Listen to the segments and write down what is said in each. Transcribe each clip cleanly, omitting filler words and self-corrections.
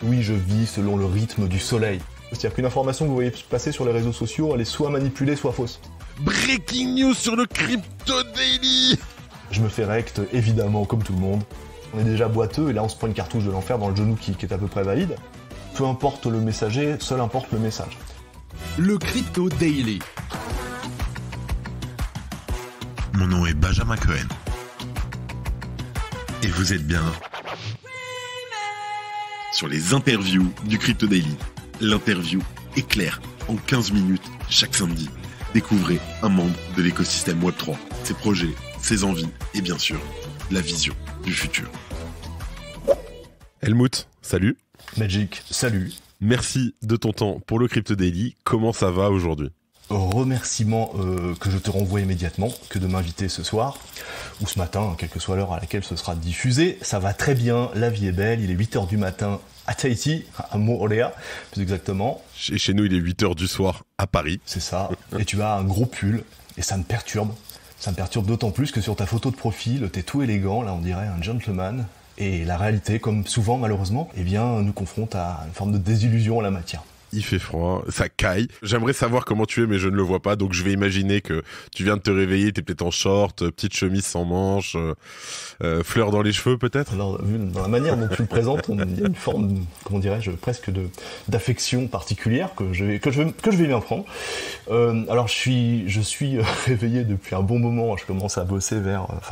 Oui, je vis selon le rythme du soleil. C'est-à-dire qu'une information que vous voyez passer sur les réseaux sociaux, elle est soit manipulée, soit fausse. Breaking news sur le Crypto Daily. Je me fais rect, évidemment, comme tout le monde. On est déjà boiteux, et là on se prend une cartouche de l'enfer dans le genou qui est à peu près valide. Peu importe le messager, seul importe le message. Le Crypto Daily. Mon nom est Benjamin Cohen. Et vous êtes bien sur les interviews du Crypto Daily. L'interview est claire, en 15 minutes chaque samedi. Découvrez un membre de l'écosystème Web3, ses projets, ses envies et bien sûr, la vision du futur. Helmut, salut. Magic, salut. Merci de ton temps pour le Crypto Daily. Comment ça va aujourd'hui ? Remerciement que je te renvoie immédiatement, que de m'inviter ce soir, ou ce matin, quelle que soit l'heure à laquelle ce sera diffusé. Ça va très bien, la vie est belle, il est 8h du matin à Tahiti, à Moorea, plus exactement. Chez nous, il est 8h du soir à Paris. C'est ça, et tu as un gros pull, et ça me perturbe. Ça me perturbe d'autant plus que sur ta photo de profil, t'es tout élégant, là on dirait un gentleman. Et la réalité, comme souvent malheureusement, eh bien, nous confronte à une forme de désillusion en la matière. Il fait froid, ça caille. J'aimerais savoir comment tu es, mais je ne le vois pas, donc je vais imaginer que tu viens de te réveiller, t'es peut-être en short, petite chemise sans manches, fleurs dans les cheveux peut-être. Alors, dans la manière dont tu le présentes, il y a une forme, comment dirais-je, presque d'affection particulière que je vais bien prendre. Alors je suis réveillé depuis un bon moment. Je commence à bosser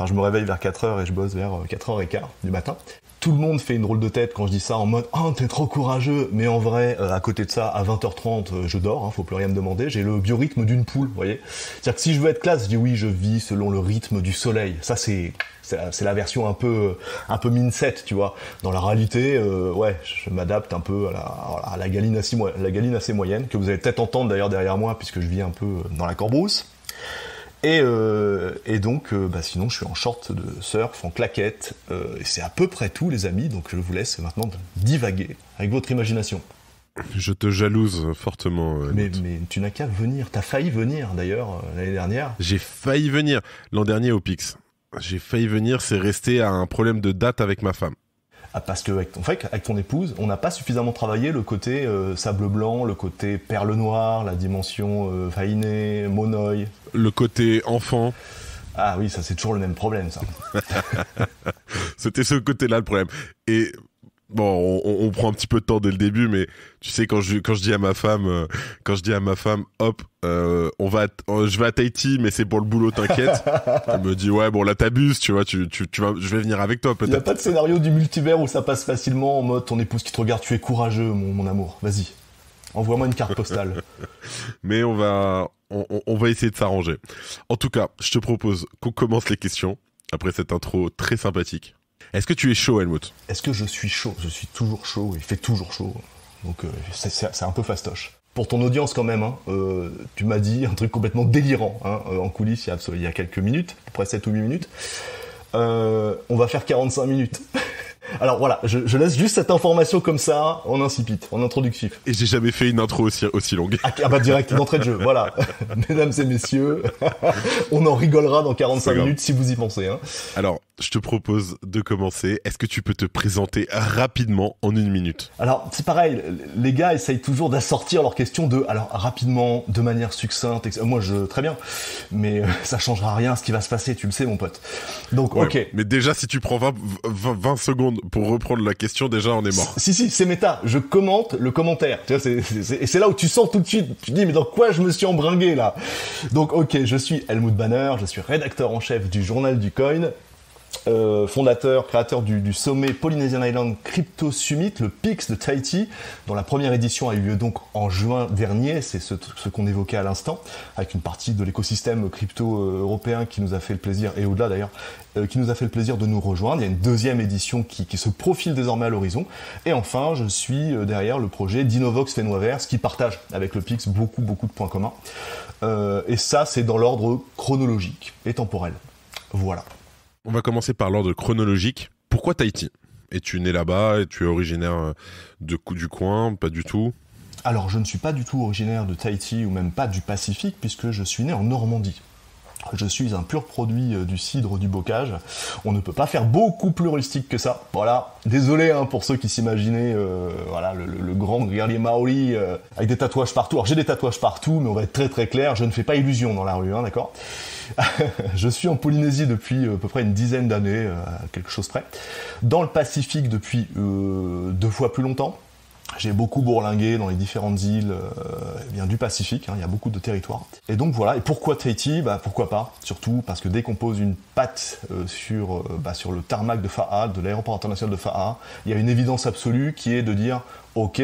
je me réveille vers 4h et je bosse vers 4h15 du matin. Tout le monde fait une drôle de tête quand je dis ça en mode « Oh, t'es trop courageux !» Mais en vrai, à côté de ça, à 20h30, je dors, faut plus rien me demander. J'ai le biorhythme d'une poule, vous voyez. C'est-à-dire que si je veux être classe, je dis « Oui, je vis selon le rythme du soleil. » Ça, c'est la version un peu mindset, tu vois. Dans la réalité, je m'adapte un peu à la galine assez moyenne, que vous allez peut-être entendre d'ailleurs derrière moi, puisque je vis un peu dans la Cambrousse. Et donc, sinon, je suis en short de surf, en claquette, et c'est à peu près tout, les amis. Donc, je vous laisse maintenant divaguer avec votre imagination. Je te jalouse fortement. Mais tu n'as qu'à venir. T'as failli venir, d'ailleurs, l'année dernière. J'ai failli venir l'an dernier au Pix. J'ai failli venir, c'est resté à un problème de date avec ma femme. Ah, parce que avec ton épouse, on n'a pas suffisamment travaillé le côté sable blanc, le côté perle noire, la dimension faïnée, monoï. Le côté enfant. Ah oui, ça c'est toujours le même problème, ça. C'était ce côté-là le problème. Et bon, on prend un petit peu de temps dès le début, mais tu sais quand je dis à ma femme, hop, je vais à Tahiti, mais c'est pour le boulot, t'inquiète. Elle me dit ouais, bon là t'abuses, tu vois, je vais venir avec toi peut-être. Il y a pas de scénario du multivers où ça passe facilement en mode ton épouse qui te regarde, tu es courageux, mon amour. Vas-y, envoie-moi une carte postale. Mais on va essayer de s'arranger. En tout cas, je te propose qu'on commence les questions après cette intro très sympathique. Est-ce que tu es chaud, Helmut ? Est-ce que je suis chaud ? Je suis toujours chaud, il fait toujours chaud. Donc c'est un peu fastoche. Pour ton audience quand même, tu m'as dit un truc complètement délirant en coulisses il y a quelques minutes, à peu près 7 ou 8 minutes. On va faire 45 minutes. Alors voilà, je laisse juste cette information comme ça, en incipit, en introductif. Et j'ai jamais fait une intro aussi longue. Ah bah direct, d'entrée de jeu, voilà. Mesdames et messieurs, on en rigolera dans 45 minutes si vous y pensez. Alors, je te propose de commencer. Est-ce que tu peux te présenter rapidement en 1 minute ? Alors, c'est pareil, les gars essayent toujours d'assortir leurs questions rapidement, de manière succincte, moi très bien, mais ça changera rien à ce qui va se passer, tu le sais mon pote. Donc, ouais, ok. Mais déjà, si tu prends 20 secondes pour reprendre la question, déjà on est mort. Si, c'est méta, je commente le commentaire, tu vois, et c'est là où tu sens tout de suite, tu te dis mais dans quoi je me suis embringué là ? Donc ok, je suis Helmut Banner, je suis rédacteur en chef du Journal du Coin, créateur du sommet Polynesian Island Crypto Summit, le PIX de Tahiti, dont la première édition a eu lieu donc en juin dernier, c'est ce qu'on évoquait à l'instant, avec une partie de l'écosystème crypto européen qui nous a fait le plaisir, et au-delà d'ailleurs, qui nous a fait le plaisir de nous rejoindre. Il y a une deuxième édition qui se profile désormais à l'horizon. Et enfin, je suis derrière le projet d'Innovox Fenoverse, qui partage avec le PIX beaucoup de points communs. Et ça, c'est dans l'ordre chronologique et temporel. Voilà. On va commencer par l'ordre chronologique. Pourquoi Tahiti ? Es-tu né là-bas ? Es-tu originaire du coin ? Pas du tout ? Alors, je ne suis pas du tout originaire de Tahiti ou même pas du Pacifique, puisque je suis né en Normandie. Je suis un pur produit du cidre du bocage. On ne peut pas faire beaucoup plus rustique que ça. Voilà. Désolé pour ceux qui s'imaginaient le grand guerrier maori avec des tatouages partout. Alors j'ai des tatouages partout, mais on va être très très clair. Je ne fais pas illusion dans la rue, d'accord. Je suis en Polynésie depuis à peu près une dizaine d'années, quelque chose près. Dans le Pacifique depuis 2 fois plus longtemps. J'ai beaucoup bourlingué dans les différentes îles du Pacifique, il y a beaucoup de territoires. Et donc voilà, et pourquoi Tahiti ? Pourquoi pas ? Surtout parce que dès qu'on pose une patte sur le tarmac de Fa'a, de l'aéroport international de Fa'a, il y a une évidence absolue qui est de dire « Ok,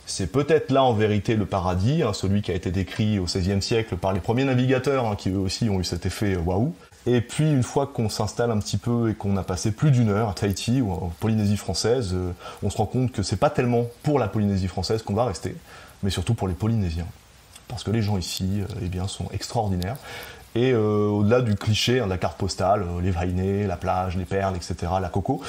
c'est peut-être là en vérité le paradis, celui qui a été décrit au XVIe siècle par les premiers navigateurs, qui eux aussi ont eu cet effet waouh ». Et puis une fois qu'on s'installe un petit peu et qu'on a passé plus d'1 heure à Tahiti ou en Polynésie française, on se rend compte que c'est pas tellement pour la Polynésie française qu'on va rester, mais surtout pour les Polynésiens. Parce que les gens ici sont extraordinaires. Et au-delà du cliché de la carte postale, les vainés, la plage, les perles, etc., la coco,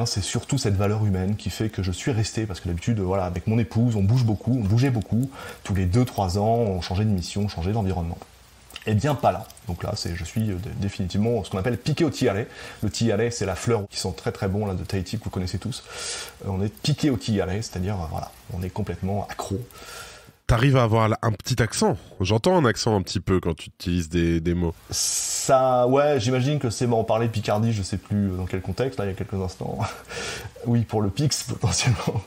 c'est surtout cette valeur humaine qui fait que je suis resté, parce que d'habitude, avec mon épouse, on bougeait beaucoup, tous les 2-3 ans, on changeait de mission, on changeait d'environnement. Eh bien pas là. Donc là, je suis définitivement ce qu'on appelle piqué au tiare. Le tiare, c'est la fleur qui sent très très bon là, de Tahiti, que vous connaissez tous. On est piqué au tiare, c'est-à-dire on est complètement accro. T'arrives à avoir un petit accent. J'entends un accent un petit peu quand tu utilises des mots. Ça, ouais, j'imagine que c'est on parlait de Picardie, je sais plus dans quel contexte, là, il y a quelques instants. Oui, pour le Pix, potentiellement.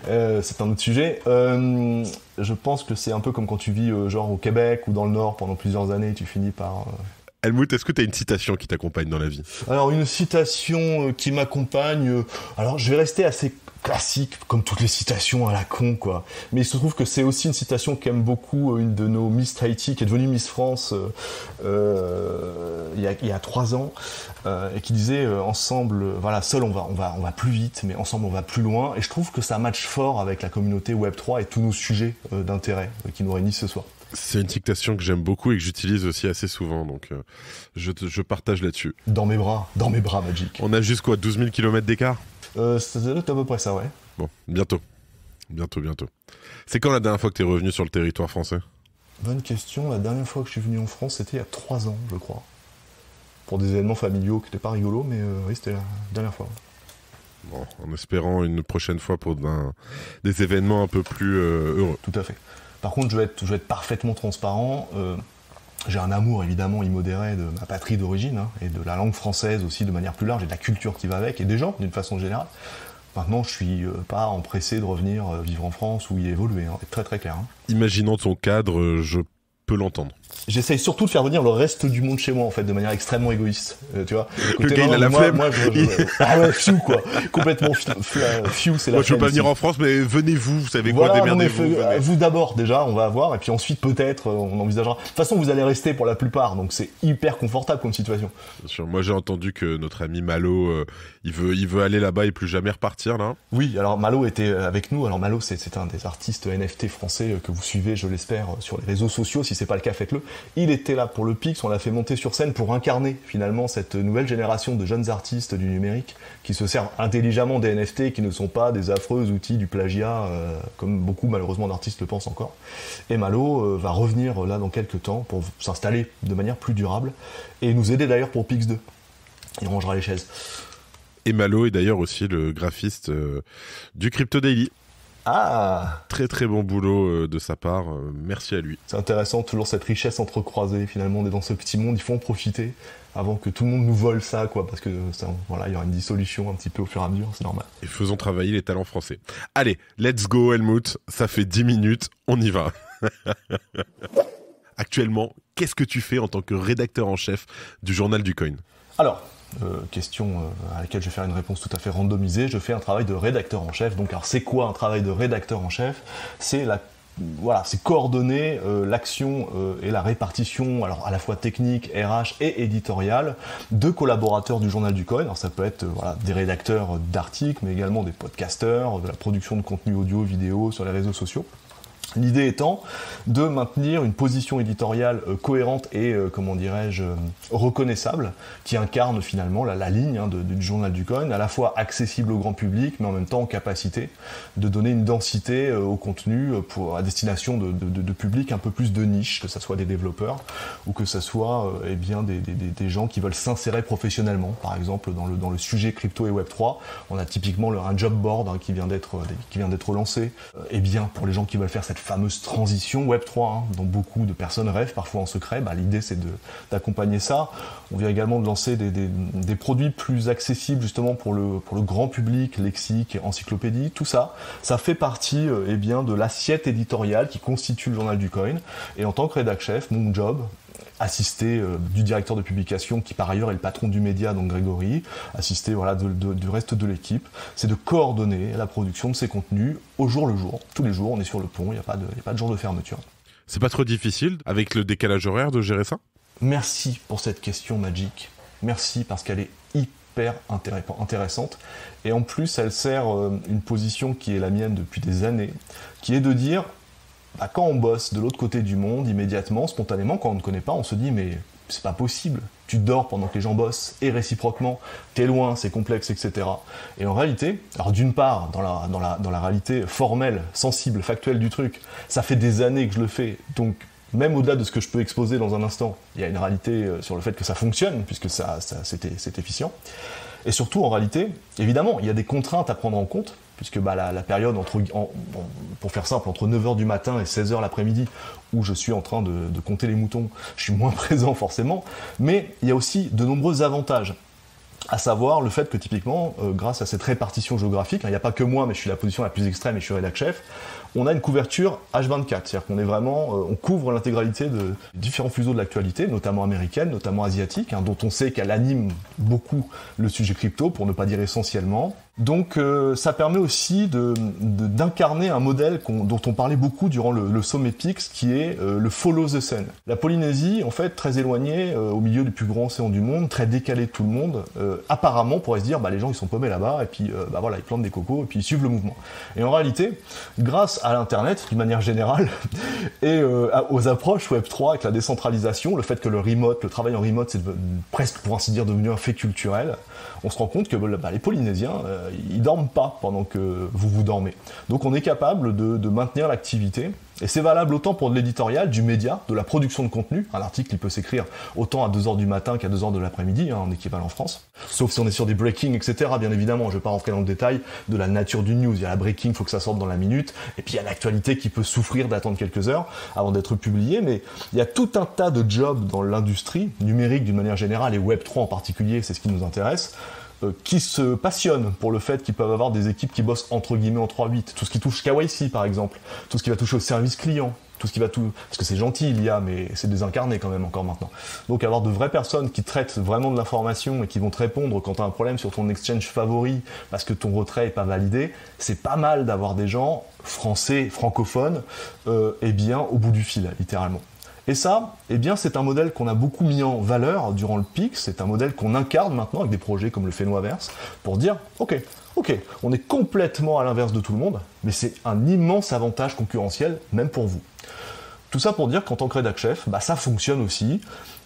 C'est un autre sujet. Je pense que c'est un peu comme quand tu vis genre au Québec ou dans le Nord pendant plusieurs années, tu finis par... Helmut, est-ce que tu as une citation qui t'accompagne dans la vie ? Alors, une citation qui m'accompagne... alors, je vais rester assez classique, comme toutes les citations à la con, quoi. Mais il se trouve que c'est aussi une citation qu'aime beaucoup une de nos Miss Tahiti, qui est devenue Miss France il y a 3 ans, et qui disait ensemble, seul on va plus vite, mais ensemble on va plus loin. Et je trouve que ça match fort avec la communauté Web3 et tous nos sujets d'intérêt qui nous réunissent ce soir. C'est une citation que j'aime beaucoup et que j'utilise aussi assez souvent, donc je partage là-dessus. Dans mes bras, Magic. On a juste 12 000 km d'écart ? C'est à peu près ça, ouais. Bon, bientôt. C'est quand la dernière fois que t'es revenu sur le territoire français ? Bonne question. La dernière fois que je suis venu en France, c'était il y a 3 ans, je crois. Pour des événements familiaux qui n'étaient pas rigolos, mais oui, c'était la dernière fois. Bon, en espérant une prochaine fois pour des événements un peu plus heureux. Tout à fait. Par contre, je vais être parfaitement transparent. J'ai un amour évidemment immodéré de ma patrie d'origine, et de la langue française aussi de manière plus large, et de la culture qui va avec, et des gens d'une façon générale. Maintenant, je suis pas empressé de revenir vivre en France ou y évoluer, c'est très très clair. Imaginant ton cadre, je peux l'entendre. J'essaye surtout de faire venir le reste du monde chez moi, en fait, de manière extrêmement égoïste. Tu vois. Le gars, il a la flemme. Ah ouais, fiou, quoi. Complètement fiou, c'est la Moi, je peux pas venir en France, mais venez-vous, vous savez quoi, démerdez-vous. Vous d'abord, déjà, on va voir, et puis ensuite, peut-être, on envisagera. De toute façon, vous allez rester pour la plupart, donc c'est hyper confortable comme situation. Bien sûr. Moi, j'ai entendu que notre ami Malo, il veut aller là-bas et plus jamais repartir, là. Oui, alors Malo était avec nous. Alors Malo, c'est un des artistes NFT français que vous suivez, je l'espère, sur les réseaux sociaux. Si c'est pas le cas, faites-le. Il était là pour le Pix, on l'a fait monter sur scène pour incarner finalement cette nouvelle génération de jeunes artistes du numérique qui se servent intelligemment des NFT, qui ne sont pas des affreux outils du plagiat, comme beaucoup malheureusement d'artistes le pensent encore. Et Malo va revenir là dans quelques temps pour s'installer de manière plus durable et nous aider d'ailleurs pour Pix 2. Il rangera les chaises. Et Malo est d'ailleurs aussi le graphiste du Crypto Daily. Ah, très très bon boulot de sa part, merci à lui. C'est intéressant, toujours cette richesse entrecroisée, finalement on est dans ce petit monde, il faut en profiter avant que tout le monde nous vole ça, quoi, parce que ça, voilà, il y aura une dissolution un petit peu au fur et à mesure, c'est normal. Et faisons travailler les talents français. Allez, let's go Helmut, ça fait 10 minutes, on y va. Actuellement, qu'est-ce que tu fais en tant que rédacteur en chef du Journal du Coin ? Alors, question à laquelle je vais faire une réponse tout à fait randomisée, je fais un travail de rédacteur en chef. Donc alors c'est quoi un travail de rédacteur en chef ? C'est c'est coordonner l'action et la répartition, alors à la fois technique, RH et éditoriale, de collaborateurs du Journal du Coin. Alors ça peut être des rédacteurs d'articles, mais également des podcasteurs, de la production de contenu audio, vidéo sur les réseaux sociaux. L'idée étant de maintenir une position éditoriale cohérente et, reconnaissable, qui incarne finalement la ligne du journal du coin, à la fois accessible au grand public, mais en même temps en capacité de donner une densité au contenu à destination de publics un peu plus de niche, que ce soit des développeurs ou que ce soit des gens qui veulent s'insérer professionnellement. Par exemple, dans le sujet crypto et Web3, on a typiquement un job board qui vient d'être lancé. Et bien, pour les gens qui veulent faire cette fameuse transition Web3, dont beaucoup de personnes rêvent parfois en secret, l'idée c'est d'accompagner ça. On vient également de lancer des produits plus accessibles justement pour le grand public, lexique, encyclopédie, tout ça. Ça fait partie de l'assiette éditoriale qui constitue le journal du coin. Et en tant que rédac-chef, mon job, assisté du directeur de publication qui par ailleurs est le patron du média, donc Grégory, assisté du reste de l'équipe, c'est de coordonner la production de ces contenus au jour le jour. Tous les jours on est sur le pont, il n'y a pas de jour de fermeture. C'est pas trop difficile avec le décalage horaire de gérer ça ? Merci pour cette question Magic, merci parce qu'elle est hyper intéressante et en plus elle sert une position qui est la mienne depuis des années, qui est de dire quand on bosse de l'autre côté du monde, immédiatement, spontanément, quand on ne connaît pas, on se dit mais c'est pas possible. Tu dors pendant que les gens bossent, et réciproquement, t'es loin, c'est complexe, etc. Et en réalité, alors d'une part, dans la réalité formelle, sensible, factuelle du truc, ça fait des années que je le fais, donc même au-delà de ce que je peux exposer dans un instant, il y a une réalité sur le fait que ça fonctionne, puisque c'est efficient. Et surtout, en réalité, évidemment, il y a des contraintes à prendre en compte, puisque la période, pour faire simple, entre 9h du matin et 16h l'après-midi, où je suis en train de compter les moutons, je suis moins présent forcément, mais il y a aussi de nombreux avantages. À savoir le fait que typiquement, grâce à cette répartition géographique, il n'y a pas que moi, mais je suis la position la plus extrême et je suis rédac-chef, on a une couverture H24, c'est-à-dire qu'on est vraiment, on couvre l'intégralité de différents fuseaux de l'actualité, notamment américaine, notamment asiatique, dont on sait qu'elle anime beaucoup le sujet crypto, pour ne pas dire essentiellement. Donc ça permet aussi d'incarner un modèle dont on parlait beaucoup durant le sommet PIX, qui est le follow the sun. La Polynésie, en fait, très éloignée, au milieu du plus grand océan du monde, très décalée de tout le monde, apparemment on pourrait se dire, les gens ils sont paumés là-bas, et puis ils plantent des cocos, et puis ils suivent le mouvement. Et en réalité, grâce à l'internet, d'une manière générale, et aux approches Web3 avec la décentralisation, le fait que le travail en remote, c'est presque, pour ainsi dire, devenu un fait culturel, on se rend compte que les Polynésiens, ils dorment pas pendant que vous dormez. Donc on est capable de maintenir l'activité, et c'est valable autant pour de l'éditorial, du média, de la production de contenu. Un article, il peut s'écrire autant à 2h du matin qu'à 2h de l'après-midi, en équivalent France. Sauf si on est sur des breaking, etc. Bien évidemment, je vais pas rentrer dans le détail de la nature d'une news. Il y a la breaking, il faut que ça sorte dans la minute, et puis il y a l'actualité qui peut souffrir d'attendre quelques heures avant d'être publiée, mais il y a tout un tas de jobs dans l'industrie, numérique d'une manière générale, et Web3 en particulier, c'est ce qui nous intéresse, qui se passionnent pour le fait qu'ils peuvent avoir des équipes qui bossent entre guillemets en 3-8. Tout ce qui touche KYC par exemple, tout ce qui va toucher au service client, parce que c'est gentil mais c'est désincarné quand même encore maintenant. Donc avoir de vraies personnes qui traitent vraiment de l'information et qui vont te répondre quand tu as un problème sur ton exchange favori parce que ton retrait est pas validé, c'est pas mal d'avoir des gens français, francophones, au bout du fil, littéralement. Et ça, c'est un modèle qu'on a beaucoup mis en valeur durant le PIX, c'est un modèle qu'on incarne maintenant avec des projets comme le Fénoaverse, pour dire, ok, on est complètement à l'inverse de tout le monde, mais c'est un immense avantage concurrentiel, même pour vous. Tout ça pour dire qu'en tant que rédac-chef, ça fonctionne aussi.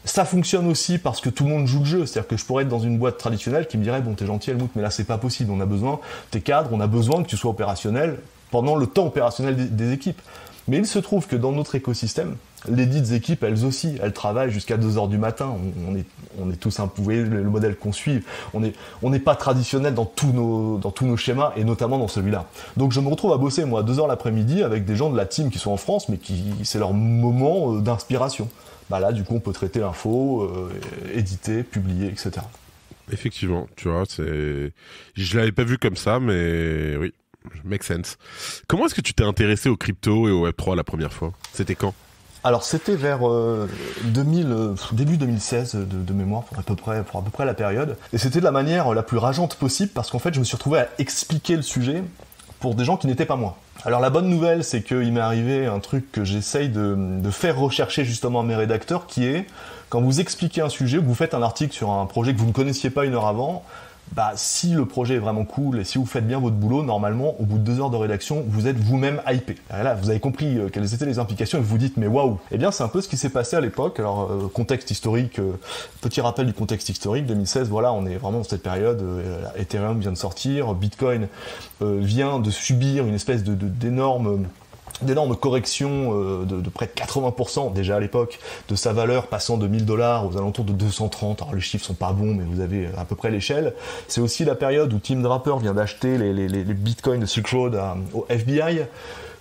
Ça fonctionne aussi parce que tout le monde joue le jeu, c'est-à-dire que je pourrais être dans une boîte traditionnelle qui me dirait, bon, t'es gentil Helmut, mais là c'est pas possible, on a besoin, t'es cadre, on a besoin que tu sois opérationnel pendant le temps opérationnel des équipes. Mais il se trouve que dans notre écosystème, les dites équipes, elles aussi, elles travaillent jusqu'à 2h du matin. On est tous vous voyez le modèle qu'on suit. On n'est pas traditionnel dans tous nos schémas, et notamment dans celui-là. Donc je me retrouve à bosser, moi, à 2h l'après-midi avec des gens de la team qui sont en France, mais c'est leur moment d'inspiration. Là, du coup, on peut traiter l'info, éditer, publier, etc. Effectivement, tu vois, je l'avais pas vu comme ça, mais oui. Make sense. Comment est-ce que tu t'es intéressé aux crypto et au Web3 la première fois ? C'était quand ? Alors c'était vers début 2016 de mémoire pour à peu près la période. Et c'était de la manière la plus rageante possible parce qu'en fait je me suis retrouvé à expliquer le sujet pour des gens qui n'étaient pas moi. Alors la bonne nouvelle, c'est qu'il m'est arrivé un truc que j'essaye de faire rechercher justement à mes rédacteurs, qui est quand vous expliquez un sujet ou que vous faites un article sur un projet que vous ne connaissiez pas une heure avant, si le projet est vraiment cool et si vous faites bien votre boulot, normalement, au bout de 2 heures de rédaction, vous êtes vous-même hypé. Et là, vous avez compris quelles étaient les implications et vous vous dites, mais waouh. Eh bien, c'est un peu ce qui s'est passé à l'époque. Alors, contexte historique, petit rappel du contexte historique, 2016, voilà, on est vraiment dans cette période, Ethereum vient de sortir, Bitcoin vient de subir une espèce d'énorme correction de près de 80% déjà à l'époque de sa valeur, passant de $1000 aux alentours de 230. Alors les chiffres sont pas bons, mais vous avez à peu près l'échelle. C'est aussi la période où Tim Draper vient d'acheter les bitcoins de Silk Road au FBI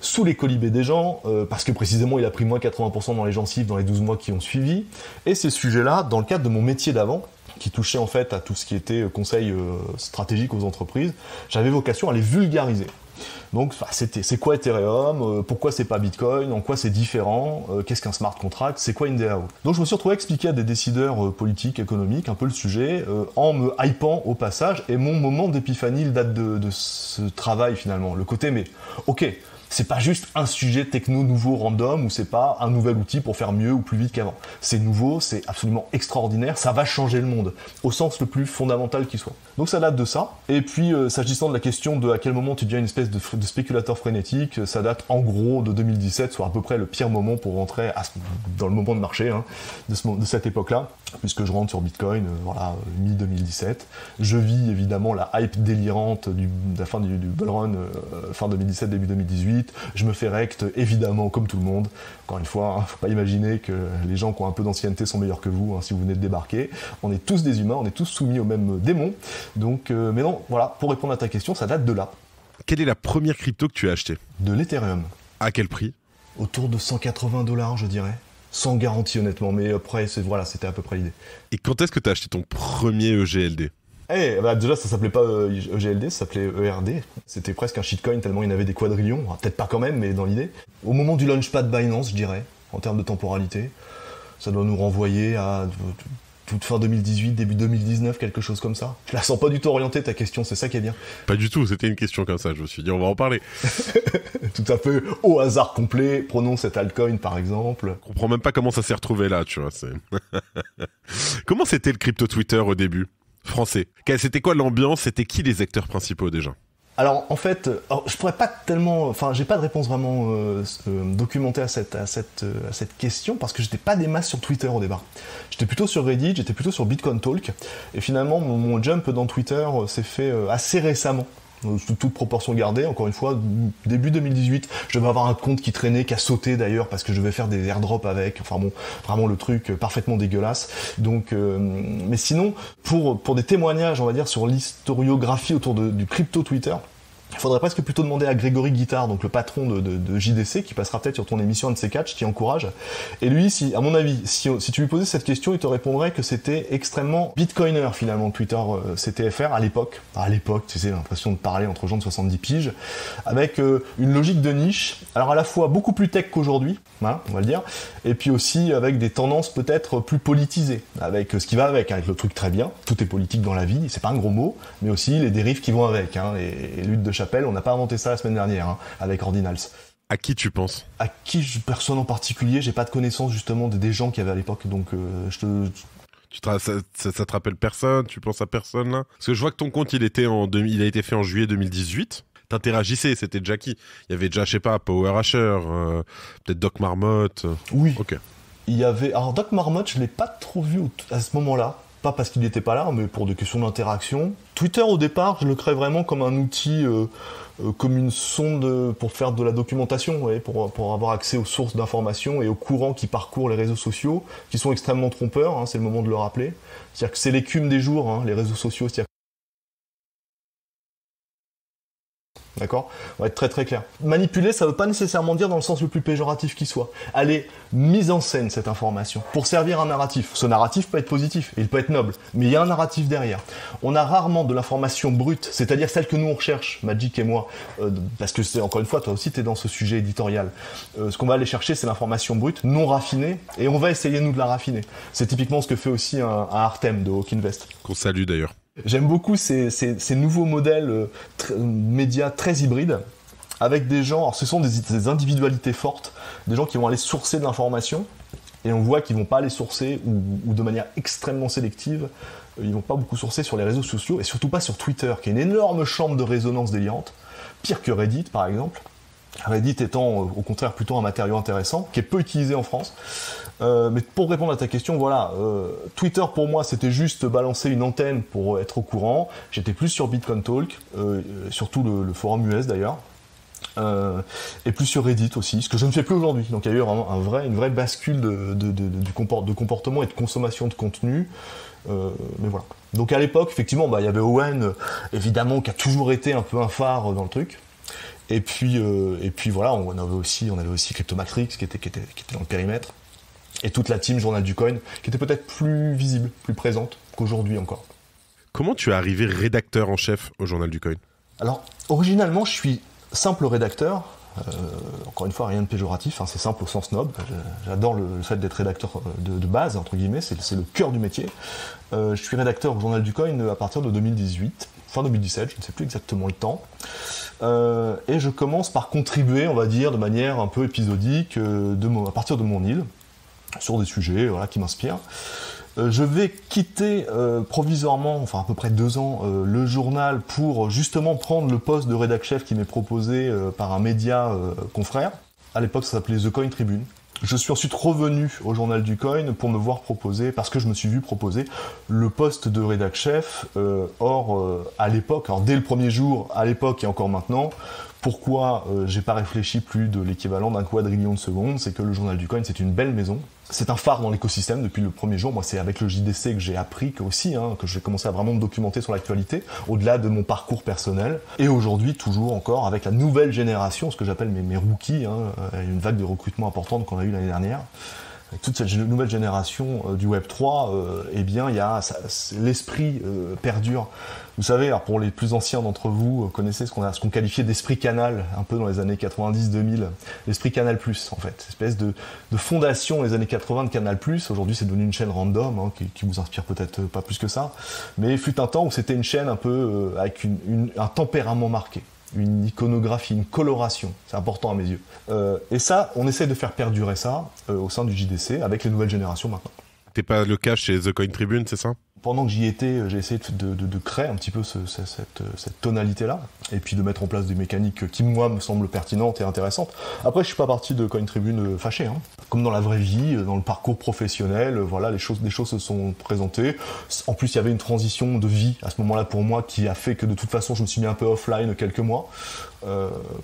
sous les colibés des gens, parce que précisément il a pris moins 80% dans les gencives dans les 12 mois qui ont suivi. Et ces sujets-là, dans le cadre de mon métier d'avant, qui touchait en fait à tout ce qui était conseil stratégique aux entreprises, j'avais vocation à les vulgariser. Donc c'est quoi Ethereum, pourquoi c'est pas Bitcoin, en quoi c'est différent, qu'est-ce qu'un smart contract, c'est quoi une DAO. Donc je me suis retrouvé à expliquer à des décideurs politiques, économiques, un peu le sujet, en me hypant au passage, et mon moment d'épiphanie date de ce travail finalement, le côté mais ok, c'est pas juste un sujet techno nouveau random, ou c'est pas un nouvel outil pour faire mieux ou plus vite qu'avant. C'est nouveau, c'est absolument extraordinaire, ça va changer le monde, au sens le plus fondamental qui soit. Donc ça date de ça. Et puis s'agissant de la question de à quel moment tu deviens une espèce de spéculateur frénétique, ça date en gros de 2017, soit à peu près le pire moment pour rentrer dans le moment de marché de cette époque-là, puisque je rentre sur Bitcoin, mi-2017. Je vis évidemment la hype délirante de la fin du bull run, fin 2017, début 2018. Je me fais rect, évidemment, comme tout le monde. Encore une fois, faut pas imaginer que les gens qui ont un peu d'ancienneté sont meilleurs que vous, si vous venez de débarquer. On est tous des humains, on est tous soumis au même démon. Donc, mais non, voilà, pour répondre à ta question, ça date de là. Quelle est la première crypto que tu as achetée? De l'Ethereum. À quel prix? Autour de $180, je dirais. Sans garantie, honnêtement, mais après, c'était à peu près l'idée. Et quand est-ce que tu as acheté ton premier EGLD? Déjà, ça s'appelait pas EGLD, ça s'appelait ERD. C'était presque un shitcoin tellement il y en avait des quadrillions. Peut-être pas quand même, mais dans l'idée. Au moment du launchpad Binance, je dirais, en termes de temporalité, ça doit nous renvoyer à toute fin 2018, début 2019, quelque chose comme ça. Je la sens pas du tout orientée, ta question, c'est ça qui est bien. Pas du tout, c'était une question comme ça, je me suis dit on va en parler. Tout à fait au hasard complet, prenons cet altcoin par exemple. Je comprends même pas comment ça s'est retrouvé là, tu vois. Comment c'était le crypto Twitter au début? Français. C'était quoi l'ambiance? C'était qui les acteurs principaux déjà? Alors en fait, je pourrais pas tellement, j'ai pas de réponse vraiment documentée à cette question parce que j'étais pas des masses sur Twitter au départ. J'étais plutôt sur Reddit, j'étais plutôt sur Bitcoin Talk, et finalement mon jump dans Twitter s'est fait assez récemment. Toute proportion gardée, encore une fois, début 2018, je devais avoir un compte qui traînait, qui a sauté d'ailleurs, parce que je devais faire des airdrops avec, vraiment le truc parfaitement dégueulasse. Donc, mais sinon, pour des témoignages, on va dire, sur l'historiographie autour du crypto Twitter, il faudrait presque plutôt demander à Grégory Guittard, donc le patron de JDC, qui passera peut-être sur ton émission, un de ces quatre, je t'y encourage. Et lui, à mon avis, si tu lui posais cette question, il te répondrait que c'était extrêmement bitcoiner, finalement, Twitter CTFR, à l'époque. À l'époque, tu sais, l'impression de parler entre gens de 70 piges, avec une logique de niche, alors à la fois beaucoup plus tech qu'aujourd'hui, on va le dire, et puis aussi avec des tendances peut-être plus politisées, avec ce qui va avec le truc très bien, tout est politique dans la vie, c'est pas un gros mot, mais aussi les dérives qui vont avec, les luttes de Chapelle, on n'a pas inventé ça la semaine dernière, avec Ordinals. À qui tu penses? À qui, personne en particulier, j'ai pas de connaissance justement des gens qu'il y avait à l'époque, donc ça te rappelle personne? Tu penses à personne là? Parce que je vois que ton compte il a été fait en juillet 2018. T'interagissais, c'était déjà qui? Il y avait déjà, je sais pas, Power Asher, peut-être Doc Marmotte. Oui. Ok. Il y avait, alors Doc Marmotte, je l'ai pas trop vu à ce moment-là. Pas parce qu'il n'était pas là, mais pour des questions d'interaction. Twitter, au départ, je le crée vraiment comme un outil, comme une sonde pour faire de la documentation, pour avoir accès aux sources d'informations et aux courants qui parcourent les réseaux sociaux, qui sont extrêmement trompeurs, c'est le moment de le rappeler. C'est-à-dire que c'est l'écume des jours, les réseaux sociaux, c'est-à-dire D'accord ? On va être très très clair. Manipuler, ça ne veut pas nécessairement dire dans le sens le plus péjoratif qui soit. Elle est mise en scène, cette information, pour servir un narratif. Ce narratif peut être positif, il peut être noble, mais il y a un narratif derrière. On a rarement de l'information brute, c'est-à-dire celle que nous on recherche, Magic et moi, parce que c'est, encore une fois, toi aussi tu es dans ce sujet éditorial. Ce qu'on va aller chercher, c'est l'information brute, non raffinée, et on va essayer nous de la raffiner. C'est typiquement ce que fait aussi un Artem de Hawk Invest. Qu'on salue d'ailleurs. J'aime beaucoup ces nouveaux modèles médias très hybrides, avec des gens, alors ce sont des individualités fortes, des gens qui vont aller sourcer de l'information, et on voit qu'ils vont pas aller sourcer, ou de manière extrêmement sélective, Ils vont pas beaucoup sourcer sur les réseaux sociaux, et surtout pas sur Twitter, qui est une énorme chambre de résonance délirante, pire que Reddit par exemple. Reddit étant au contraire plutôt un matériau intéressant, qui est peu utilisé en France. Mais pour répondre à ta question, voilà, Twitter pour moi c'était juste balancer une antenne pour être au courant. J'étais plus sur Bitcoin Talk, surtout le forum US d'ailleurs. Et plus sur Reddit aussi, ce que je ne fais plus aujourd'hui. Donc il y a eu vraiment une vraie bascule de comportement et de consommation de contenu. Mais voilà. Donc à l'époque, effectivement, il y avait Owen, évidemment, qui a toujours été un peu un phare dans le truc. Et puis voilà, on avait aussi Cryptomatrix qui était dans le périmètre. Et toute la team Journal du Coin, qui était peut-être plus visible, plus présente qu'aujourd'hui encore. Comment tu es arrivé rédacteur en chef au Journal du Coin ? Alors, originalement, je suis simple rédacteur. Encore une fois, rien de péjoratif, c'est simple au sens noble. J'adore le fait d'être rédacteur de base, entre guillemets, c'est le cœur du métier. Je suis rédacteur au Journal du Coin à partir de 2018, fin 2017, je ne sais plus exactement le temps. Et je commence par contribuer, on va dire, de manière un peu épisodique, à partir de mon île, sur des sujets qui m'inspirent. Je vais quitter provisoirement, enfin à peu près 2 ans, le journal pour justement prendre le poste de rédac-chef qui m'est proposé par un média confrère. À l'époque, ça s'appelait The Coin Tribune. Je suis ensuite revenu au Journal du Coin pour me voir proposer, parce que je me suis vu proposer le poste de rédac-chef. À l'époque, alors dès le premier jour, à l'époque et encore maintenant, pourquoi j'ai pas réfléchi plus de l'équivalent d'un quadrillion de secondes, c'est que le Journal du Coin, c'est une belle maison. C'est un phare dans l'écosystème depuis le premier jour. Moi, c'est avec le JDC que j'ai appris que j'ai commencé à vraiment me documenter sur l'actualité, au-delà de mon parcours personnel. Et aujourd'hui, toujours encore, avec la nouvelle génération, ce que j'appelle mes rookies, une vague de recrutement importante qu'on a eu l'année dernière. Avec toute cette nouvelle génération du Web3, l'esprit perdure. Vous savez, alors pour les plus anciens d'entre vous, connaissez ce qu'on qualifiait d'esprit canal, un peu dans les années 90-2000, l'esprit Canal+, en fait, espèce de fondation les années 80 de Canal+. Aujourd'hui, c'est devenu une chaîne random, qui vous inspire peut-être pas plus que ça, mais il fut un temps où c'était une chaîne un peu avec un tempérament marqué, une iconographie, une coloration, c'est important à mes yeux. Et ça, on essaie de faire perdurer ça au sein du JDC, avec les nouvelles générations maintenant. T'es pas le cas chez The Coin Tribune, c'est ça ? Pendant que j'y étais, j'ai essayé de créer un petit peu cette tonalité-là, et puis de mettre en place des mécaniques qui, moi, me semblent pertinentes et intéressantes. Après, je suis pas parti de Coin Tribune fâché. Comme dans la vraie vie, dans le parcours professionnel, des choses se sont présentées. En plus, il y avait une transition de vie à ce moment-là pour moi qui a fait que de toute façon, je me suis mis un peu offline quelques mois,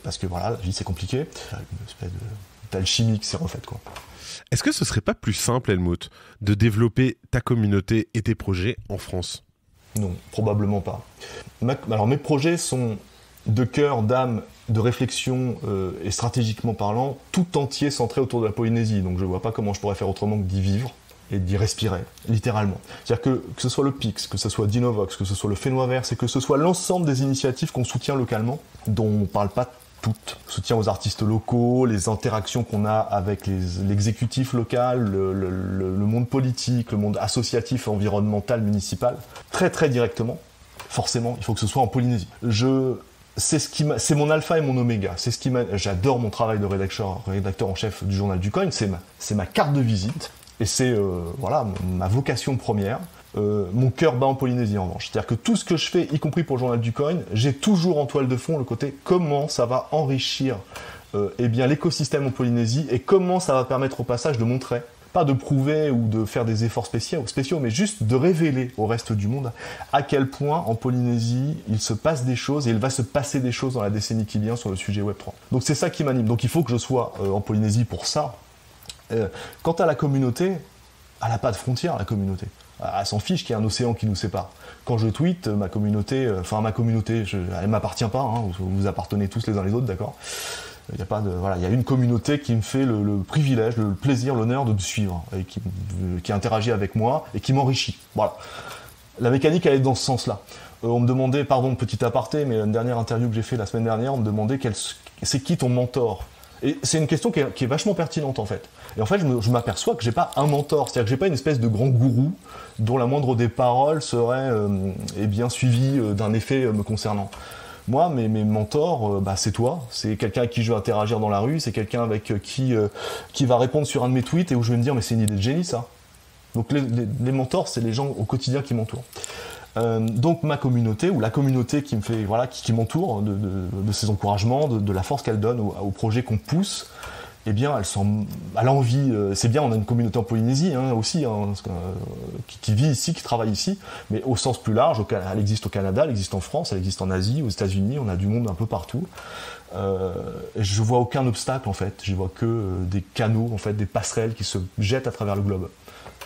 parce que la vie c'est compliqué. Une espèce d'alchimie qui s'est refaite, quoi. Est-ce que ce serait pas plus simple, Helmut, de développer ta communauté et tes projets en France ? Non, probablement pas. Alors mes projets sont de cœur, d'âme, de réflexion et stratégiquement parlant, tout entier centré autour de la Polynésie. Donc je vois pas comment je pourrais faire autrement que d'y vivre et d'y respirer, littéralement. C'est-à-dire que ce soit le Pix, que ce soit Dinovox, que ce soit le Phénoverse et que ce soit l'ensemble des initiatives qu'on soutient localement, dont on parle pas toutes. Soutien aux artistes locaux, les interactions qu'on a avec l'exécutif local, le monde politique, le monde associatif, environnemental, municipal, très très directement. Forcément, il faut que ce soit en Polynésie. C'est mon alpha et mon oméga. J'adore mon travail de rédacteur en chef du Journal du Coin. C'est ma carte de visite et c'est ma vocation première. Mon cœur bat en Polynésie en revanche. C'est-à-dire que tout ce que je fais, y compris pour le Journal du Coin, j'ai toujours en toile de fond le côté comment ça va enrichir l'écosystème en Polynésie et comment ça va permettre au passage de montrer, pas de prouver ou de faire des efforts spéciaux, mais juste de révéler au reste du monde à quel point en Polynésie il se passe des choses et il va se passer des choses dans la décennie qui vient sur le sujet Web3. Donc c'est ça qui m'anime. Donc il faut que je sois en Polynésie pour ça. Quant à la communauté, elle n'a pas de frontières, la communauté. Elle s'en fiche qu'il y ait un océan qui nous sépare. Quand je tweete, ma communauté, elle m'appartient pas, vous appartenez tous les uns les autres, d'accord ? Il y a une communauté qui me fait le privilège, le plaisir, l'honneur de suivre, et qui interagit avec moi et qui m'enrichit. Voilà. La mécanique, elle est dans ce sens-là. On me demandait, pardon, petit aparté, mais une dernière interview que j'ai fait la semaine dernière, on me demandait c'est qui ton mentor ? Et c'est une question qui est vachement pertinente en fait. Et en fait, je m'aperçois que j'ai pas un mentor, c'est-à-dire que j'ai pas une espèce de grand gourou dont la moindre des paroles serait suivie d'un effet me concernant. Moi, mes mentors, c'est toi, c'est quelqu'un avec qui je vais interagir dans la rue, c'est quelqu'un avec qui va répondre sur un de mes tweets et où je vais me dire mais c'est une idée de génie ça. Donc les mentors, c'est les gens au quotidien qui m'entourent. Donc ma communauté, ou la communauté qui me fait, voilà, qui m'entoure, de ses encouragements, de la force qu'elle donne au projet qu'on pousse, eh bien, elle a envie. C'est bien, on a une communauté en Polynésie aussi, qui vit ici, qui travaille ici, mais au sens plus large, elle existe au Canada, elle existe en France, elle existe en Asie, aux États-Unis, on a du monde un peu partout. Je vois aucun obstacle en fait, je vois que des canaux, en fait, des passerelles qui se jettent à travers le globe.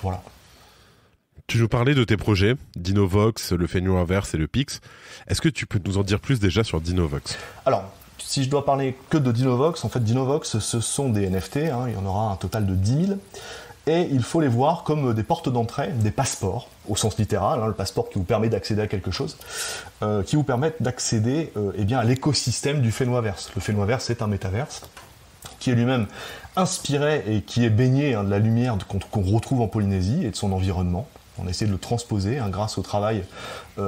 Voilà. Tu nous parlais de tes projets, Dinovox, le Fenwayverse et le Pix. Est-ce que tu peux nous en dire plus déjà sur Dinovox ? Alors, si je dois parler que de Dinovox, en fait, Dinovox, ce sont des NFT, il y en aura un total de 10 000, et il faut les voir comme des portes d'entrée, des passeports, au sens littéral, le passeport qui vous permet d'accéder à quelque chose, qui vous permettent d'accéder à l'écosystème du Fenwayverse. Le Fenwayverse, c'est un métaverse qui est lui-même inspiré et qui est baigné de la lumière qu'on retrouve en Polynésie et de son environnement. On a essayé de le transposer grâce au travail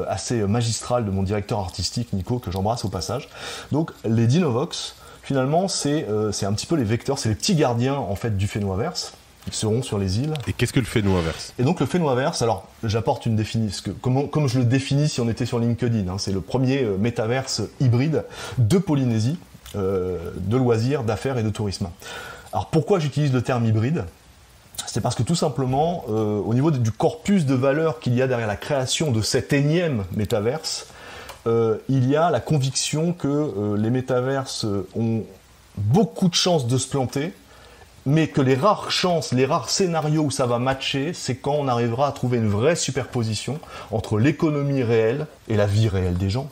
assez magistral de mon directeur artistique, Nico, que j'embrasse au passage. Donc les Dinovox, finalement, c'est un petit peu les vecteurs, c'est les petits gardiens en fait, du Fenwayverse. Ils seront sur les îles. Et qu'est-ce que le Fenwayverse ? Et donc le Fenwayverse, alors j'apporte une définition, comme je le définis si on était sur LinkedIn, c'est le premier métaverse hybride de Polynésie, de loisirs, d'affaires et de tourisme. Alors pourquoi j'utilise le terme hybride ? C'est parce que tout simplement, au niveau du corpus de valeurs qu'il y a derrière la création de cet énième métaverse, il y a la conviction que les métaverses ont beaucoup de chances de se planter, mais que les rares chances, les rares scénarios où ça va matcher, c'est quand on arrivera à trouver une vraie superposition entre l'économie réelle et la vie réelle des gens,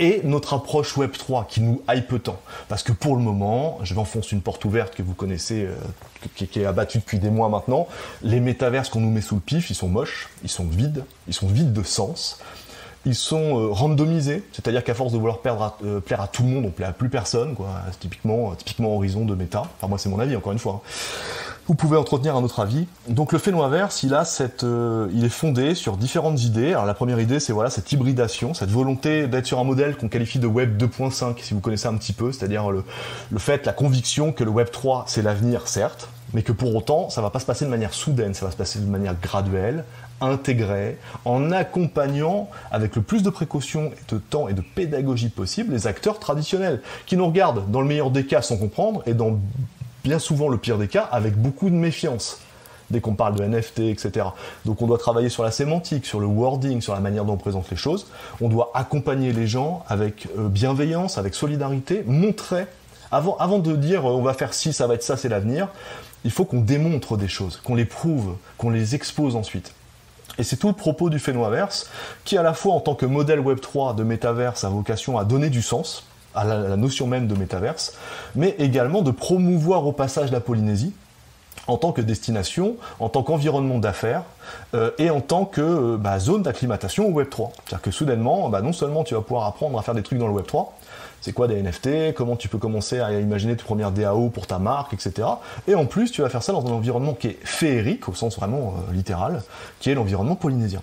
et notre approche Web3 qui nous hype tant. Parce que pour le moment, je vais enfoncer une porte ouverte que vous connaissez, qui est abattue depuis des mois maintenant, les métaverses qu'on nous met sous le pif, ils sont moches, ils sont vides de sens, ils sont randomisés, c'est-à-dire qu'à force de vouloir plaire à tout le monde, on plaît à plus personne, quoi. C'est typiquement Horizon de Meta. Enfin moi c'est mon avis encore une fois. Vous pouvez entretenir un autre avis. Donc le Fenwayverse, il est fondé sur différentes idées. Alors la première idée, c'est cette hybridation, cette volonté d'être sur un modèle qu'on qualifie de Web 2.5, si vous connaissez un petit peu, c'est-à-dire le fait, la conviction que le Web 3, c'est l'avenir, certes, mais que pour autant, ça va pas se passer de manière soudaine, ça va se passer de manière graduelle, intégrée, en accompagnant avec le plus de précautions, de temps et de pédagogie possible les acteurs traditionnels, qui nous regardent dans le meilleur des cas sans comprendre, et dans bien souvent le pire des cas, avec beaucoup de méfiance, dès qu'on parle de NFT, etc. Donc on doit travailler sur la sémantique, sur le wording, sur la manière dont on présente les choses. On doit accompagner les gens avec bienveillance, avec solidarité, montrer, avant de dire on va faire ci, ça va être ça, c'est l'avenir, il faut qu'on démontre des choses, qu'on les prouve, qu'on les expose ensuite. Et c'est tout le propos du Fenwayverse, qui à la fois en tant que modèle Web3 de métaverse a vocation à donner du sens à la notion même de métaverse, mais également de promouvoir au passage la Polynésie en tant que destination, en tant qu'environnement d'affaires et en tant que zone d'acclimatation au Web3. C'est-à-dire que soudainement, non seulement tu vas pouvoir apprendre à faire des trucs dans le Web3, c'est quoi des NFT, comment tu peux commencer à imaginer tes premières DAO pour ta marque, etc. Et en plus, tu vas faire ça dans un environnement qui est féerique, au sens vraiment littéral, qui est l'environnement polynésien.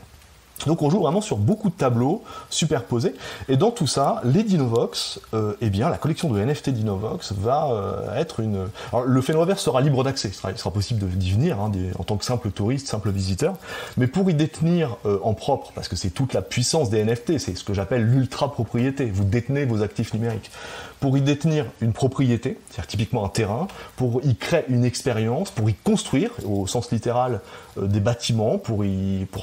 Donc on joue vraiment sur beaucoup de tableaux superposés, et dans tout ça, les Dinovox, la collection de NFT Dinovox va être une... Alors le Fenwayverse sera libre d'accès, il sera possible d'y venir en tant que simple touriste, simple visiteur, mais pour y détenir en propre, parce que c'est toute la puissance des NFT, c'est ce que j'appelle l'ultra-propriété, vous détenez vos actifs numériques. Pour y détenir une propriété, c'est-à-dire typiquement un terrain, pour y créer une expérience, pour y construire, au sens littéral, des bâtiments, pour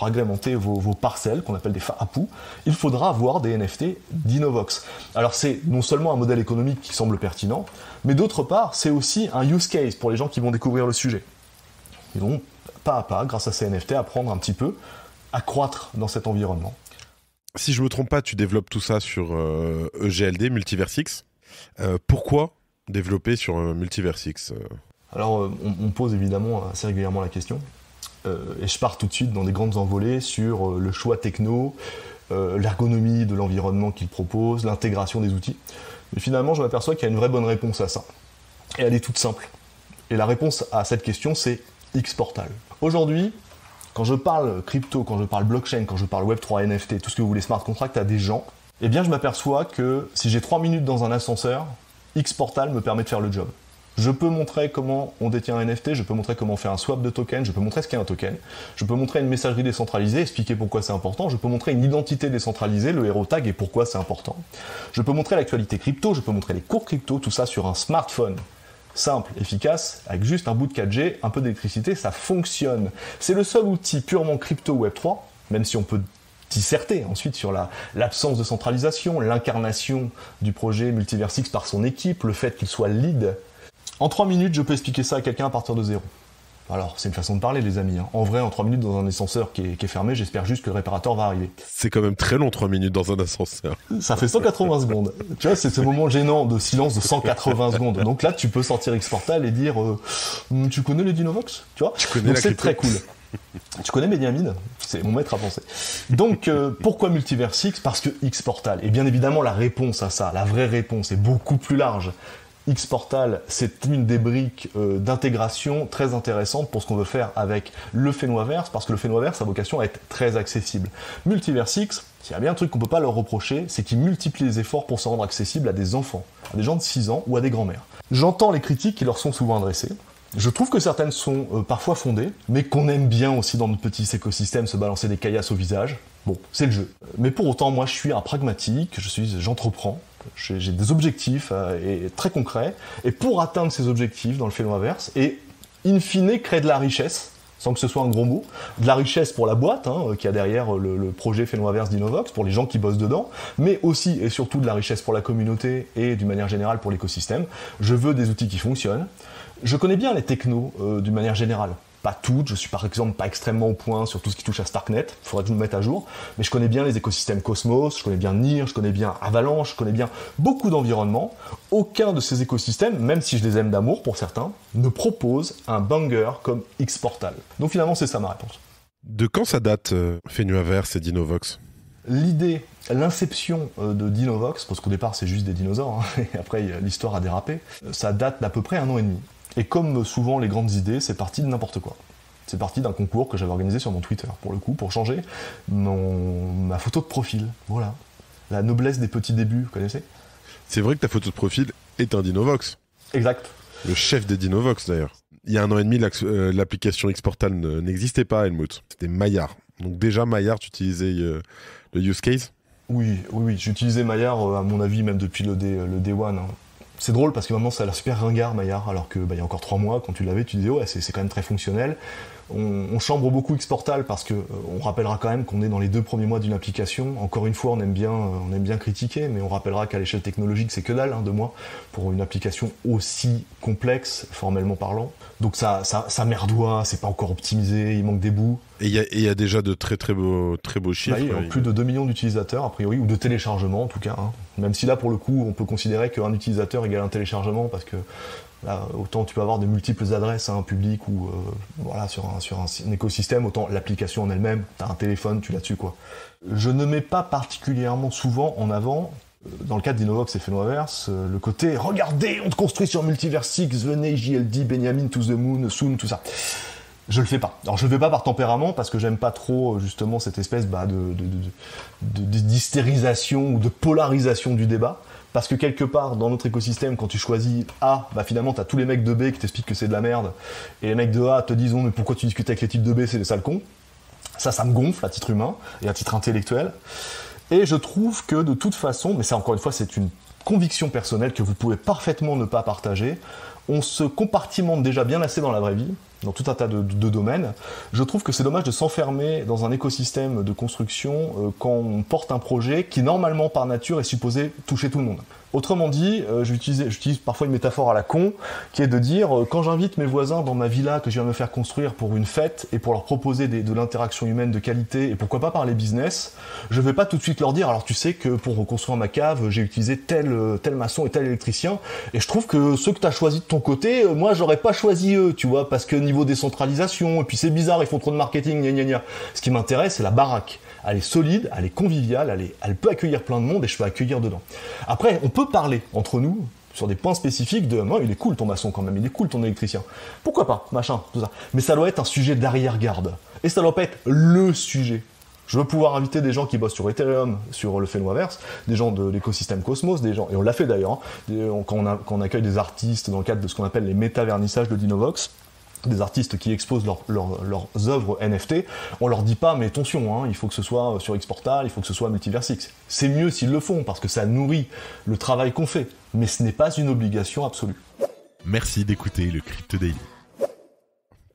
agrémenter vos parcelles, qu'on appelle des fa'apu, il faudra avoir des NFT Dinovox. Alors c'est non seulement un modèle économique qui semble pertinent, mais d'autre part, c'est aussi un use case pour les gens qui vont découvrir le sujet. Ils vont, pas à pas, grâce à ces NFT, apprendre un petit peu à croître dans cet environnement. Si je me trompe pas, tu développes tout ça sur EGLD, Multiversix. Pourquoi développer sur Multiversix Alors, on pose évidemment assez régulièrement la question. Et je pars tout de suite dans des grandes envolées sur le choix techno, l'ergonomie de l'environnement qu'il propose, l'intégration des outils. Mais finalement, je m'aperçois qu'il y a une vraie bonne réponse à ça. Et elle est toute simple. Et la réponse à cette question, c'est Xportal. Aujourd'hui, quand je parle crypto, quand je parle blockchain, quand je parle Web3, NFT, tout ce que vous voulez, smart contract à des gens, eh bien je m'aperçois que si j'ai 3 minutes dans un ascenseur, Xportal me permet de faire le job. Je peux montrer comment on détient un NFT, je peux montrer comment on fait un swap de token, je peux montrer ce qu'est un token, je peux montrer une messagerie décentralisée, expliquer pourquoi c'est important, je peux montrer une identité décentralisée, le hero tag et pourquoi c'est important. Je peux montrer l'actualité crypto, je peux montrer les cours crypto, tout ça sur un smartphone. Simple, efficace, avec juste un bout de 4G, un peu d'électricité, ça fonctionne. C'est le seul outil purement crypto Web3, même si on peut disserter ensuite sur l'absence de centralisation, l'incarnation du projet Multiversix par son équipe, le fait qu'il soit lead. En 3 minutes, je peux expliquer ça à quelqu'un à partir de zéro. Alors, c'est une façon de parler, les amis. En vrai, en 3 minutes, dans un ascenseur qui est fermé, j'espère juste que le réparateur va arriver. C'est quand même très long, 3 minutes dans un ascenseur. Ça fait 180 secondes. Tu vois, c'est ce moment gênant de silence de 180 secondes. Donc là, tu peux sortir Xportal et dire tu connais les Dinovox, tu vois. Donc c'est très cool. Tu connais Mediamine, c'est mon maître à penser. Donc, pourquoi Multiversix ? Parce que Xportal. Et bien évidemment, la réponse à ça, la vraie réponse est beaucoup plus large. Xportal, c'est une des briques d'intégration très intéressante pour ce qu'on veut faire avec le Fenoverse, parce que le Fenoverse a vocation à être très accessible. Multiversix, s'il y a bien un truc qu'on peut pas leur reprocher, c'est qu'ils multiplient les efforts pour se rendre accessible à des enfants, à des gens de 6 ans ou à des grands-mères. J'entends les critiques qui leur sont souvent adressées. Je trouve que certaines sont parfois fondées, mais qu'on aime bien aussi dans notre petit écosystème se balancer des caillasses au visage. Bon, c'est le jeu. Mais pour autant, moi je suis un pragmatique, j'entreprends, j'ai des objectifs et très concrets, et pour atteindre ces objectifs dans le Fenoverse, et in fine créer de la richesse, sans que ce soit un gros mot, de la richesse pour la boîte, qui a derrière le projet Fenoverse d'Innovox, pour les gens qui bossent dedans, mais aussi et surtout de la richesse pour la communauté et d'une manière générale pour l'écosystème. Je veux des outils qui fonctionnent. Je connais bien les technos d'une manière générale. Pas toutes, je suis par exemple pas extrêmement au point sur tout ce qui touche à Starknet, il faudrait que je me mette à jour, mais je connais bien les écosystèmes Cosmos, je connais bien NIR, je connais bien Avalanche, je connais bien beaucoup d'environnements. Aucun de ces écosystèmes, même si je les aime d'amour pour certains, ne propose un banger comme Xportal. Donc finalement c'est ça ma réponse. De quand ça date Fenoverse et Dinovox ? L'idée, l'inception de Dinovox, parce qu'au départ c'est juste des dinosaures, et après l'histoire a dérapé, ça date d'à peu près 1 an et demi. Et comme souvent les grandes idées, c'est parti de n'importe quoi. C'est parti d'un concours que j'avais organisé sur mon Twitter, pour le coup, pour changer ma photo de profil. Voilà. La noblesse des petits débuts, vous connaissez ? C'est vrai que ta photo de profil est un Dinovox. Exact. Le chef des Dinovox, d'ailleurs. Il y a 1 an et demi, l'application Xportal n'existait pas, Helmut. C'était Maillard. Donc déjà, Maillard, tu utilisais le use case ? Oui. J'utilisais Maillard, à mon avis, même depuis le Day One. C'est drôle parce que maintenant ça a l'air super ringard Maillard, alors que il y a encore 3 mois, quand tu l'avais, tu disais ouais, c'est quand même très fonctionnel. On chambre beaucoup Xportal parce que on rappellera quand même qu'on est dans les 2 premiers mois d'une application. Encore une fois, on aime bien critiquer, mais on rappellera qu'à l'échelle technologique, c'est que dalle, 2 mois pour une application aussi complexe, formellement parlant. Donc ça merdoie, c'est pas encore optimisé, il manque des bouts. Et il y a déjà de très beaux chiffres. Il y a plus de 2 millions d'utilisateurs, a priori, ou de téléchargements en tout cas. Même si là, pour le coup, on peut considérer qu'un utilisateur égale un téléchargement, parce que là, autant tu peux avoir de multiples adresses publiques ou sur un écosystème, autant l'application en elle-même, tu as un téléphone, tu l'as dessus quoi. Je ne mets pas particulièrement souvent en avant, dans le cadre d'Innovox et Fenoverse, le côté « Regardez, on te construit sur Multiversix, venez, JLD, Benjamin, to the moon, soon », tout ça. Je le fais pas. Alors je le fais pas par tempérament, parce que j'aime pas trop justement cette espèce d'hystérisation ou de polarisation du débat. Parce que quelque part, dans notre écosystème, quand tu choisis A, finalement, t'as tous les mecs de B qui t'expliquent que c'est de la merde, et les mecs de A te disent « mais pourquoi tu discutes avec les types de B, c'est des sales cons ?» Ça me gonfle à titre humain et à titre intellectuel. Et je trouve que de toute façon, mais ça encore une fois, c'est une conviction personnelle que vous pouvez parfaitement ne pas partager, on se compartimente déjà bien assez dans la vraie vie, dans tout un tas de domaines. Je trouve que c'est dommage de s'enfermer dans un écosystème de construction quand on porte un projet qui, normalement, par nature, est supposé toucher tout le monde. Autrement dit, j'utilise parfois une métaphore à la con, qui est de dire, quand j'invite mes voisins dans ma villa que je viens de me faire construire pour une fête, et pour leur proposer de l'interaction humaine de qualité, et pourquoi pas parler business, je vais pas tout de suite leur dire, alors tu sais que pour reconstruire ma cave, j'ai utilisé tel maçon et tel électricien, et je trouve que ceux que t'as choisi de ton côté, moi j'aurais pas choisi eux, tu vois, parce que niveau décentralisation, et puis c'est bizarre, ils font trop de marketing, gna gna gna. Ce qui m'intéresse, c'est la baraque. Elle est solide, elle est conviviale, elle peut accueillir plein de monde et je peux accueillir dedans. Après, on peut parler entre nous sur des points spécifiques de « il est cool ton maçon quand même, il est cool ton électricien ». Pourquoi pas, machin, tout ça. Mais ça doit être un sujet d'arrière-garde. Et ça doit pas être le sujet. Je veux pouvoir inviter des gens qui bossent sur Ethereum, sur le Phénoaverse, des gens de l'écosystème Cosmos, des gens, et on l'a fait d'ailleurs, hein, quand on accueille des artistes dans le cadre de ce qu'on appelle les méta-vernissages de Dinovox, des artistes qui exposent leurs œuvres NFT, on leur dit pas mais attention, hein, il faut que ce soit sur Xportal, il faut que ce soit Multiversix. C'est mieux s'ils le font parce que ça nourrit le travail qu'on fait, mais ce n'est pas une obligation absolue. Merci d'écouter le Crypto Daily.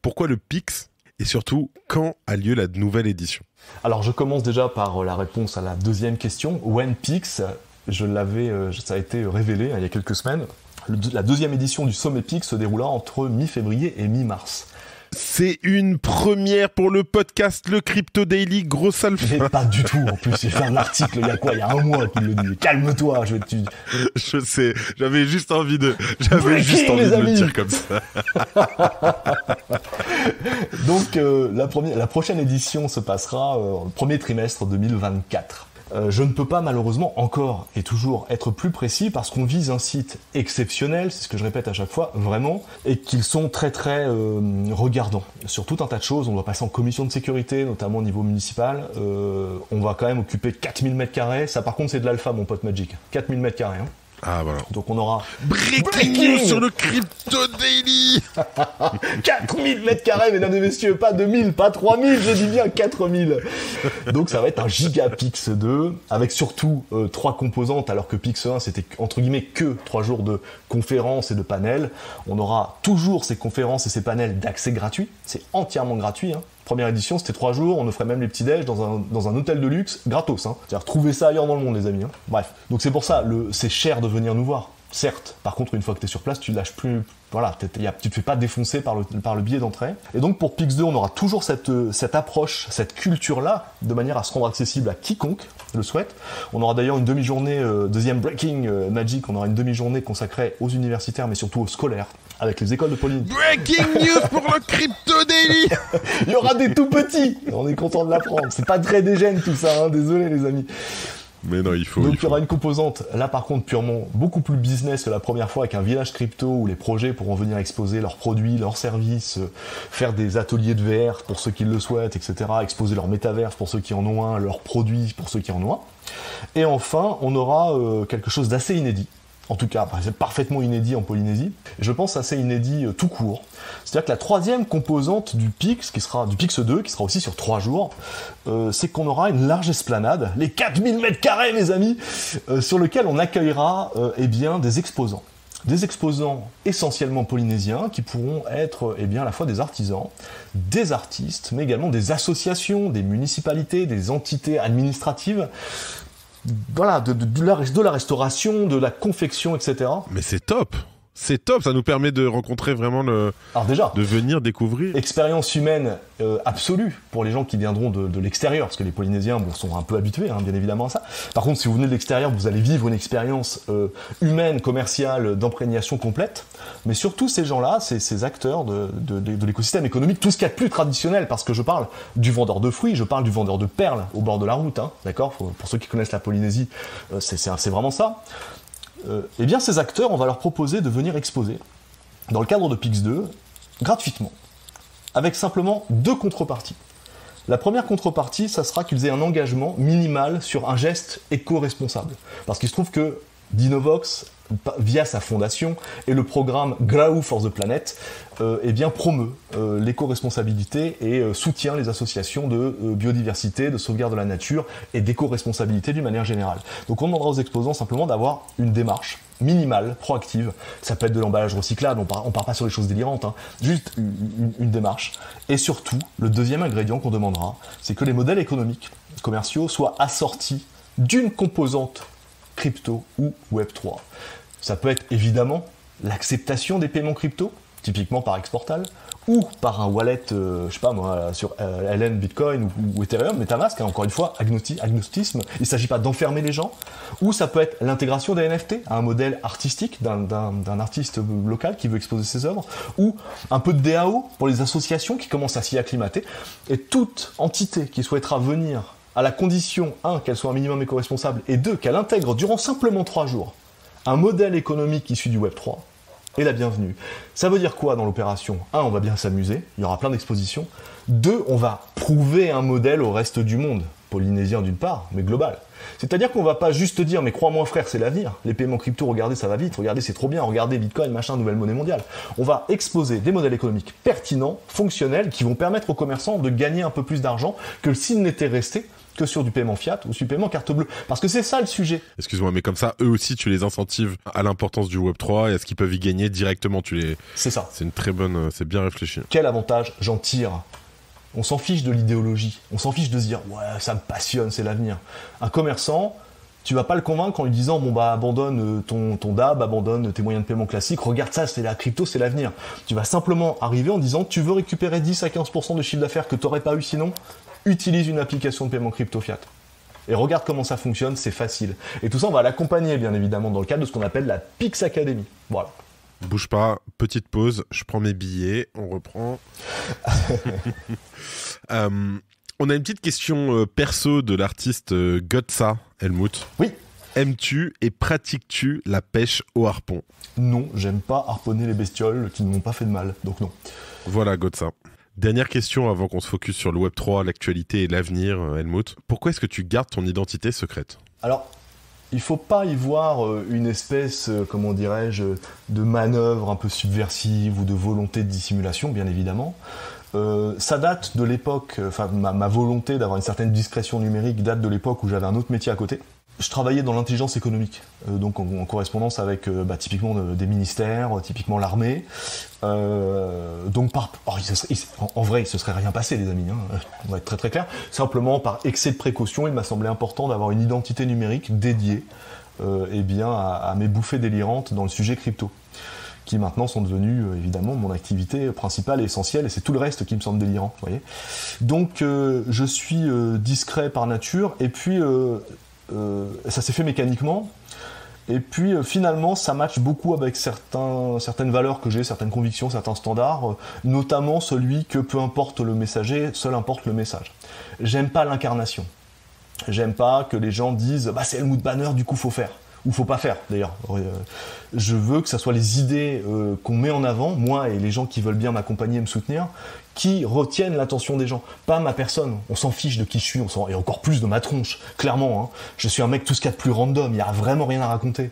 Pourquoi le Pix et surtout quand a lieu la nouvelle édition? Alors je commence déjà par la réponse à la deuxième question. When Pix, ça a été révélé il y a quelques semaines. La deuxième édition du Sommet Pix se déroula entre mi-février et mi-mars. C'est une première pour le podcast Le Crypto Daily, grosse alpha. Mais pas du tout, en plus, j'ai fait un article il y a un mois qui le dit. Calme-toi, Je sais, j'avais juste envie de le dire comme ça. Donc, la prochaine édition se passera au premier trimestre 2024. Je ne peux pas malheureusement encore et toujours être plus précis parce qu'on vise un site exceptionnel, c'est ce que je répète à chaque fois, vraiment, et qu'ils sont très très regardants sur tout un tas de choses. On doit passer en commission de sécurité, notamment au niveau municipal. On va quand même occuper 4000 m². Ça par contre c'est de l'alpha mon pote Magic. 4000 m². Hein. Ah voilà. Donc on aura... Breaking news sur le Crypto Daily. 4000 m², mesdames et messieurs, pas 2000, pas 3000, je dis bien 4000. Donc ça va être un giga Pix 2, avec surtout 3 composantes, alors que Pix 1 c'était entre guillemets que 3 jours de conférences et de panels. On aura toujours ces conférences et ces panels d'accès gratuit, c'est entièrement gratuit, hein. Première édition, c'était 3 jours, on offrait même les petits déj dans un hôtel de luxe, gratos. Hein. C'est-à-dire, trouvez ça ailleurs dans le monde, les amis. Hein. Bref. Donc c'est pour ça, c'est cher de venir nous voir. Certes, par contre, une fois que tu es sur place, tu lâches plus. Voilà, tu te fais pas défoncer par le billet d'entrée. Et donc pour Pix 2, on aura toujours cette approche, cette culture-là, de manière à se rendre accessible à quiconque le souhaite. On aura d'ailleurs une demi-journée, deuxième Breaking Magic, on aura une demi-journée consacrée aux universitaires, mais surtout aux scolaires, avec les écoles de Polynésie. Breaking news pour le Crypto Daily. Il y aura des tout petits. On est content de l'apprendre. C'est pas très dégène tout ça, hein, désolé les amis. Mais non, il faut. Donc il y aura une composante, là par contre purement beaucoup plus business que la première fois, avec un village crypto où les projets pourront venir exposer leurs produits, leurs services, faire des ateliers de VR pour ceux qui le souhaitent, etc. Exposer leur métaverse pour ceux qui en ont un, leurs produits pour ceux qui en ont un. Et enfin, on aura quelque chose d'assez inédit. En tout cas, c'est parfaitement inédit en Polynésie. Et je pense assez inédit tout court. C'est-à-dire que la troisième composante du Pix, du Pix 2, qui sera aussi sur 3 jours, c'est qu'on aura une large esplanade, les 4000 m², mes amis, sur lequel on accueillera des exposants. Des exposants essentiellement polynésiens qui pourront être à la fois des artisans, des artistes, mais également des associations, des municipalités, des entités administratives. Voilà, de la restauration, de la confection, etc. Mais c'est top, ça nous permet de rencontrer vraiment Alors déjà, de venir découvrir. Expérience humaine absolue pour les gens qui viendront de l'extérieur, parce que les Polynésiens sont un peu habitués, hein, bien évidemment à ça. Par contre, si vous venez de l'extérieur, vous allez vivre une expérience humaine, commerciale, d'imprégnation complète. Mais surtout ces gens-là, ces acteurs de l'écosystème économique, tout ce qu'il y a de plus traditionnel, parce que je parle du vendeur de fruits, je parle du vendeur de perles au bord de la route, hein, d'accord ? Pour ceux qui connaissent la Polynésie, c'est vraiment ça. Ces acteurs, on va leur proposer de venir exposer, dans le cadre de Pix 2, gratuitement, avec simplement 2 contreparties. La première contrepartie, ça sera qu'ils aient un engagement minimal sur un geste éco-responsable. Parce qu'il se trouve que Dinovox, via sa fondation, et le programme Grau for the Planet, promeut l'éco-responsabilité et soutient les associations de biodiversité, de sauvegarde de la nature et d'éco-responsabilité d'une manière générale. Donc on demandera aux exposants simplement d'avoir une démarche minimale, proactive. Ça peut être de l'emballage recyclable, on part pas sur des choses délirantes, hein. Juste une démarche. Et surtout, le deuxième ingrédient qu'on demandera, c'est que les modèles économiques, commerciaux, soient assortis d'une composante crypto ou Web3. Ça peut être évidemment l'acceptation des paiements crypto, typiquement par Xportal, ou par un wallet, sur LN, Bitcoin ou Ethereum, MetaMask, hein, encore une fois, agnostisme. Il ne s'agit pas d'enfermer les gens. Ou ça peut être l'intégration des NFT à un modèle artistique d'un artiste local qui veut exposer ses œuvres, ou un peu de DAO pour les associations qui commencent à s'y acclimater. Et toute entité qui souhaitera venir à la condition, 1, qu'elle soit un minimum éco-responsable, et 2, qu'elle intègre durant simplement 3 jours un modèle économique issu du Web3, est la bienvenue. Ça veut dire quoi dans l'opération ? 1, on va bien s'amuser, il y aura plein d'expositions. 2, on va prouver un modèle au reste du monde. polynésien d'une part, mais global. C'est-à-dire qu'on va pas juste dire, mais crois-moi frère, c'est l'avenir. Les paiements crypto, regardez, ça va vite, regardez, c'est trop bien, regardez Bitcoin, machin, nouvelle monnaie mondiale. On va exposer des modèles économiques pertinents, fonctionnels, qui vont permettre aux commerçants de gagner un peu plus d'argent que s'ils n'étaient restés que sur du paiement fiat ou sur du paiement carte bleue. Parce que c'est ça le sujet. Excuse-moi, mais comme ça, eux aussi, tu les incentives à l'importance du Web3 et à ce qu'ils peuvent y gagner directement. C'est ça. C'est une très bonne... C'est bien réfléchi. Quel avantage j'en tire? On s'en fiche de l'idéologie. On s'en fiche de se dire « Ouais, ça me passionne, c'est l'avenir ». Un commerçant, tu vas pas le convaincre en lui disant « Bon bah abandonne ton DAB, abandonne tes moyens de paiement classiques, regarde ça, c'est la crypto, c'est l'avenir ». Tu vas simplement arriver en disant « Tu veux récupérer 10 à 15% de chiffre d'affaires que tu n'aurais pas eu sinon ? Utilise une application de paiement crypto fiat ». Et regarde comment ça fonctionne, c'est facile. Et tout ça, on va l'accompagner bien évidemment dans le cadre de ce qu'on appelle la Pix Academy. Voilà. Bouge pas, petite pause, je prends mes billets, on reprend. On a une petite question perso de l'artiste Gotsa, Helmut. Oui. Aimes-tu et pratiques-tu la pêche au harpon? Non, j'aime pas harponner les bestioles qui ne m'ont pas fait de mal, donc non. Voilà, Gotsa. Dernière question avant qu'on se focus sur le Web3, l'actualité et l'avenir, Helmut. Pourquoi est-ce que tu gardes ton identité secrète? Alors, il faut pas y voir une espèce, comment dirais-je, de manœuvre un peu subversive ou de volonté de dissimulation, bien évidemment. Ça date de l'époque, enfin ma volonté d'avoir une certaine discrétion numérique date de l'époque où j'avais un autre métier à côté. Je travaillais dans l'intelligence économique, donc en correspondance avec typiquement des ministères, typiquement l'armée. Donc en vrai, il se serait rien passé, les amis, hein, on va être très très clair. Simplement par excès de précaution, il m'a semblé important d'avoir une identité numérique dédiée à mes bouffées délirantes dans le sujet crypto, qui maintenant sont devenus évidemment mon activité principale et essentielle, et c'est tout le reste qui me semble délirant, vous voyez. Donc je suis discret par nature, et puis ça s'est fait mécaniquement, et puis finalement ça matche beaucoup avec certaines valeurs que j'ai, certaines convictions, certains standards, notamment celui que peu importe le messager, seul importe le message. J'aime pas l'incarnation. J'aime pas que les gens disent bah c'est Helmut Banner, du coup faut faire. Ou faut pas faire d'ailleurs. Je veux que ça soit les idées qu'on met en avant, moi et les gens qui veulent bien m'accompagner et me soutenir, qui retiennent l'attention des gens, pas ma personne. On s'en fiche de qui je suis, et encore plus de ma tronche, clairement. Hein. Je suis un mec tout ce qu'il y a de plus random, il n'y a vraiment rien à raconter.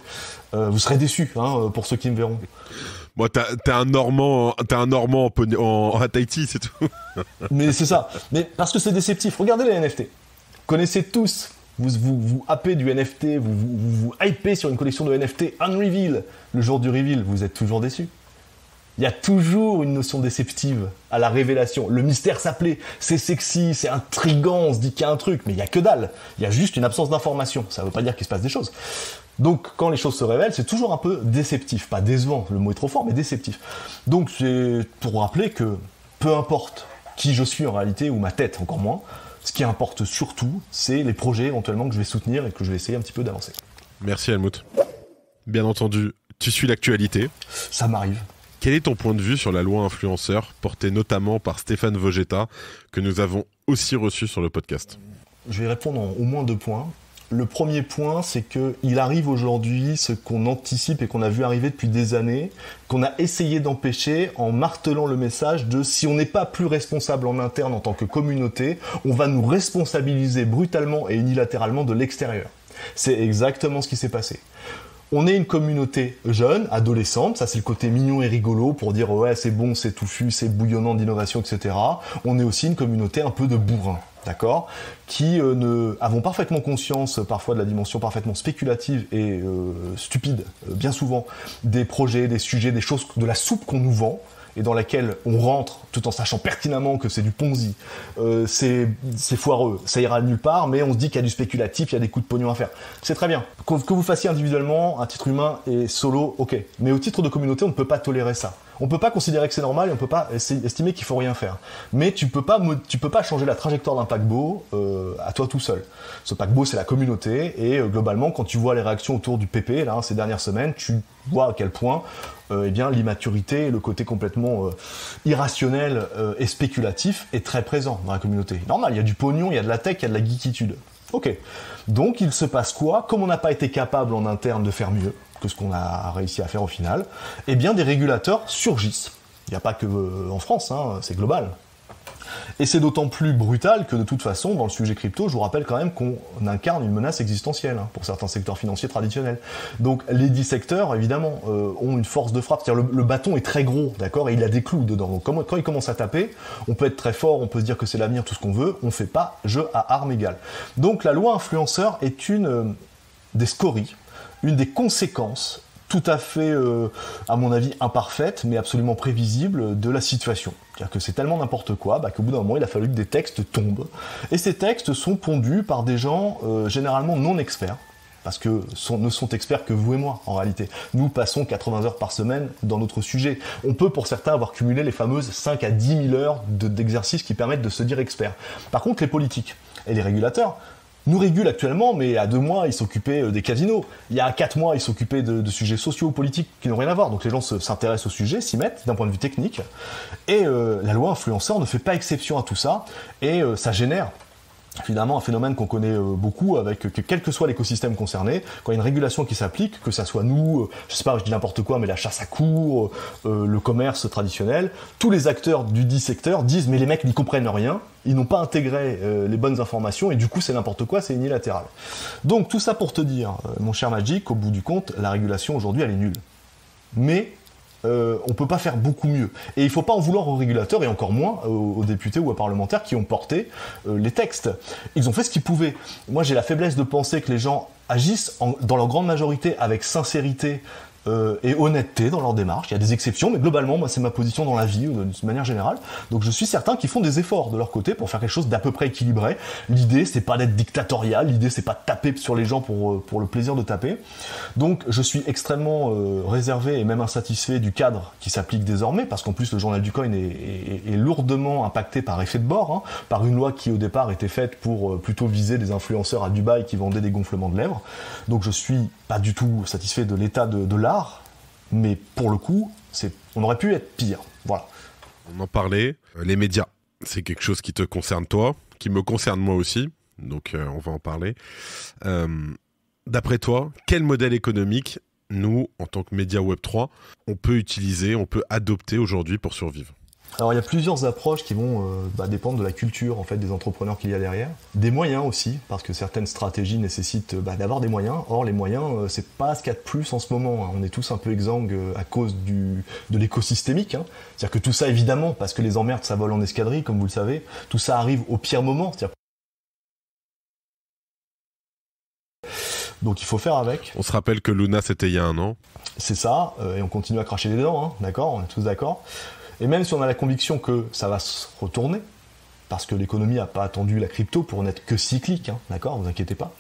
Vous serez déçus pour ceux qui me verront. Bon, t'es un Normand à Tahiti, c'est tout. Mais c'est ça. Mais parce que c'est déceptif. Regardez les NFT. Vous connaissez tous. Vous happez du NFT, vous hypez sur une collection de NFT Unreveal. Le jour du reveal, vous êtes toujours déçus. Il y a toujours une notion déceptive à la révélation. Le mystère s'appelait, c'est sexy, c'est intriguant, on se dit qu'il y a un truc, mais il y a que dalle. Il y a juste une absence d'information. Ça ne veut pas dire qu'il se passe des choses. Donc, quand les choses se révèlent, c'est toujours un peu déceptif. Pas décevant, le mot est trop fort, mais déceptif. Donc, c'est pour rappeler que peu importe qui je suis en réalité, ou ma tête encore moins, ce qui importe surtout, c'est les projets éventuellement que je vais soutenir et que je vais essayer un petit peu d'avancer. Merci Helmut. Bien entendu, tu suis l'actualité. Ça m'arrive. Quel est ton point de vue sur la loi influenceur, portée notamment par Stéphane Vogetta, que nous avons aussi reçu sur le podcast? Je vais répondre en au moins 2 points. Le premier point, c'est qu'il arrive aujourd'hui ce qu'on anticipe et qu'on a vu arriver depuis des années, qu'on a essayé d'empêcher en martelant le message de si on n'est pas plus responsable en interne en tant que communauté, on va nous responsabiliser brutalement et unilatéralement de l'extérieur. C'est exactement ce qui s'est passé. On est une communauté jeune, adolescente, ça c'est le côté mignon et rigolo pour dire ouais c'est bon, c'est touffu, c'est bouillonnant d'innovation, etc. On est aussi une communauté un peu de bourrins. D'accord, qui avons parfaitement conscience parfois de la dimension parfaitement spéculative et stupide, bien souvent, des projets, des sujets, des choses, de la soupe qu'on nous vend et dans laquelle on rentre tout en sachant pertinemment que c'est du Ponzi, c'est foireux, ça ira nulle part, mais on se dit qu'il y a du spéculatif, il y a des coups de pognon à faire. C'est très bien. Que vous fassiez individuellement, un titre humain et solo, ok. Mais au titre de communauté, on ne peut pas tolérer ça. On peut pas considérer que c'est normal et on peut pas estimer qu'il faut rien faire. Mais tu peux pas changer la trajectoire d'un paquebot à toi tout seul. Ce paquebot, c'est la communauté et globalement, quand tu vois les réactions autour du PP là ces dernières semaines, tu vois à quel point l'immaturité et le côté complètement irrationnel et spéculatif est très présent dans la communauté. Normal, il y a du pognon, il y a de la tech, il y a de la geekitude. Ok. Donc il se passe quoi? Comme on n'a pas été capable en interne de faire mieux que ce qu'on a réussi à faire au final, eh bien des régulateurs surgissent. Il n'y a pas que en France, hein, c'est global. Et c'est d'autant plus brutal que de toute façon, dans le sujet crypto, je vous rappelle quand même qu'on incarne une menace existentielle pour certains secteurs financiers traditionnels. Donc les 10 secteurs, évidemment, ont une force de frappe. C'est-à-dire le bâton est très gros, d'accord, et il a des clous dedans. Donc quand il commence à taper, on peut être très fort, on peut se dire que c'est l'avenir, tout ce qu'on veut, on fait pas jeu à armes égales. Donc la loi influenceur est une des scories, une des conséquences tout à fait, à mon avis, imparfaite, mais absolument prévisible de la situation. C'est-à-dire que c'est tellement n'importe quoi qu'au bout d'un moment, il a fallu que des textes tombent. Et ces textes sont pondus par des gens généralement non experts, parce que ne sont experts que vous et moi, en réalité. Nous passons 80 heures par semaine dans notre sujet. On peut, pour certains, avoir cumulé les fameuses 5 à 10 000 heures d'exercices qui permettent de se dire experts. Par contre, les politiques et les régulateurs nous régulent actuellement, mais à 2 mois, ils s'occupaient des casinos. Il y a 4 mois, ils s'occupaient de sujets sociaux, politiques, qui n'ont rien à voir. Donc les gens s'intéressent au sujet, s'y mettent d'un point de vue technique. Et la loi influenceur ne fait pas exception à tout ça. Et ça génère finalement un phénomène qu'on connaît beaucoup, avec que quel que soit l'écosystème concerné, quand il y a une régulation qui s'applique, que ça soit nous, je sais pas, je dis n'importe quoi, mais la chasse à courre, le commerce traditionnel, tous les acteurs du dit secteur disent mais les mecs n'y comprennent rien, ils n'ont pas intégré les bonnes informations et du coup c'est n'importe quoi, c'est unilatéral. Donc tout ça pour te dire, mon cher Magic, qu'au bout du compte, la régulation aujourd'hui elle est nulle. Mais on peut pas faire beaucoup mieux. Et il faut pas en vouloir aux régulateurs, et encore moins aux députés ou aux parlementaires qui ont porté les textes. Ils ont fait ce qu'ils pouvaient. Moi, j'ai la faiblesse de penser que les gens agissent dans leur grande majorité avec sincérité et honnêteté dans leur démarche. Il y a des exceptions, mais globalement, moi, c'est ma position dans la vie, de manière générale. Donc je suis certain qu'ils font des efforts de leur côté pour faire quelque chose d'à peu près équilibré. L'idée, c'est pas d'être dictatorial, l'idée, c'est pas de taper sur les gens pour le plaisir de taper. Donc je suis extrêmement réservé et même insatisfait du cadre qui s'applique désormais, parce qu'en plus, le journal du coin est lourdement impacté par effet de bord, par une loi qui, au départ, était faite pour plutôt viser des influenceurs à Dubaï qui vendaient des gonflements de lèvres. Donc je suis pas du tout satisfait de l'état de l'art, mais pour le coup, on aurait pu être pire. Voilà. On en parlait, les médias, c'est quelque chose qui te concerne toi, qui me concerne moi aussi, donc on va en parler. D'après toi, quel modèle économique, nous, en tant que média Web3, on peut utiliser, on peut adopter aujourd'hui pour survivre ? Alors il y a plusieurs approches qui vont dépendre de la culture en fait des entrepreneurs qu'il y a derrière, des moyens aussi, parce que certaines stratégies nécessitent d'avoir des moyens. Or les moyens, c'est pas ce qu'il y a de plus en ce moment. On est tous un peu exsangues à cause de l'écosystémique. C'est-à-dire que tout ça évidemment, parce que les emmerdes ça vole en escadrille, comme vous le savez, tout ça arrive au pire moment. C'est-à-dire donc il faut faire avec. On se rappelle que Luna c'était il y a 1 an. C'est ça, et on continue à cracher des dents, d'accord, on est tous d'accord. Et même si on a la conviction que ça va se retourner, parce que l'économie n'a pas attendu la crypto pour n'être que cyclique, d'accord, vous inquiétez pas.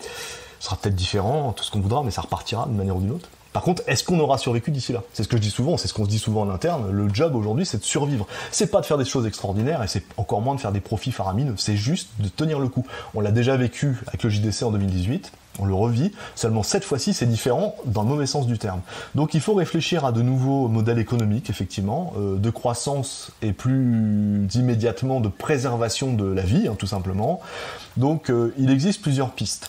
Ce sera peut-être différent, tout ce qu'on voudra, mais ça repartira d'une manière ou d'une autre. Par contre, est-ce qu'on aura survécu d'ici là ? C'est ce que je dis souvent, c'est ce qu'on se dit souvent en interne, le job aujourd'hui c'est de survivre. C'est pas de faire des choses extraordinaires et c'est encore moins de faire des profits faramineux, c'est juste de tenir le coup. On l'a déjà vécu avec le JDC en 2018, on le revit, seulement cette fois-ci c'est différent dans le mauvais sens du terme. Donc il faut réfléchir à de nouveaux modèles économiques, effectivement, de croissance et plus immédiatement de préservation de la vie, tout simplement. Donc il existe plusieurs pistes.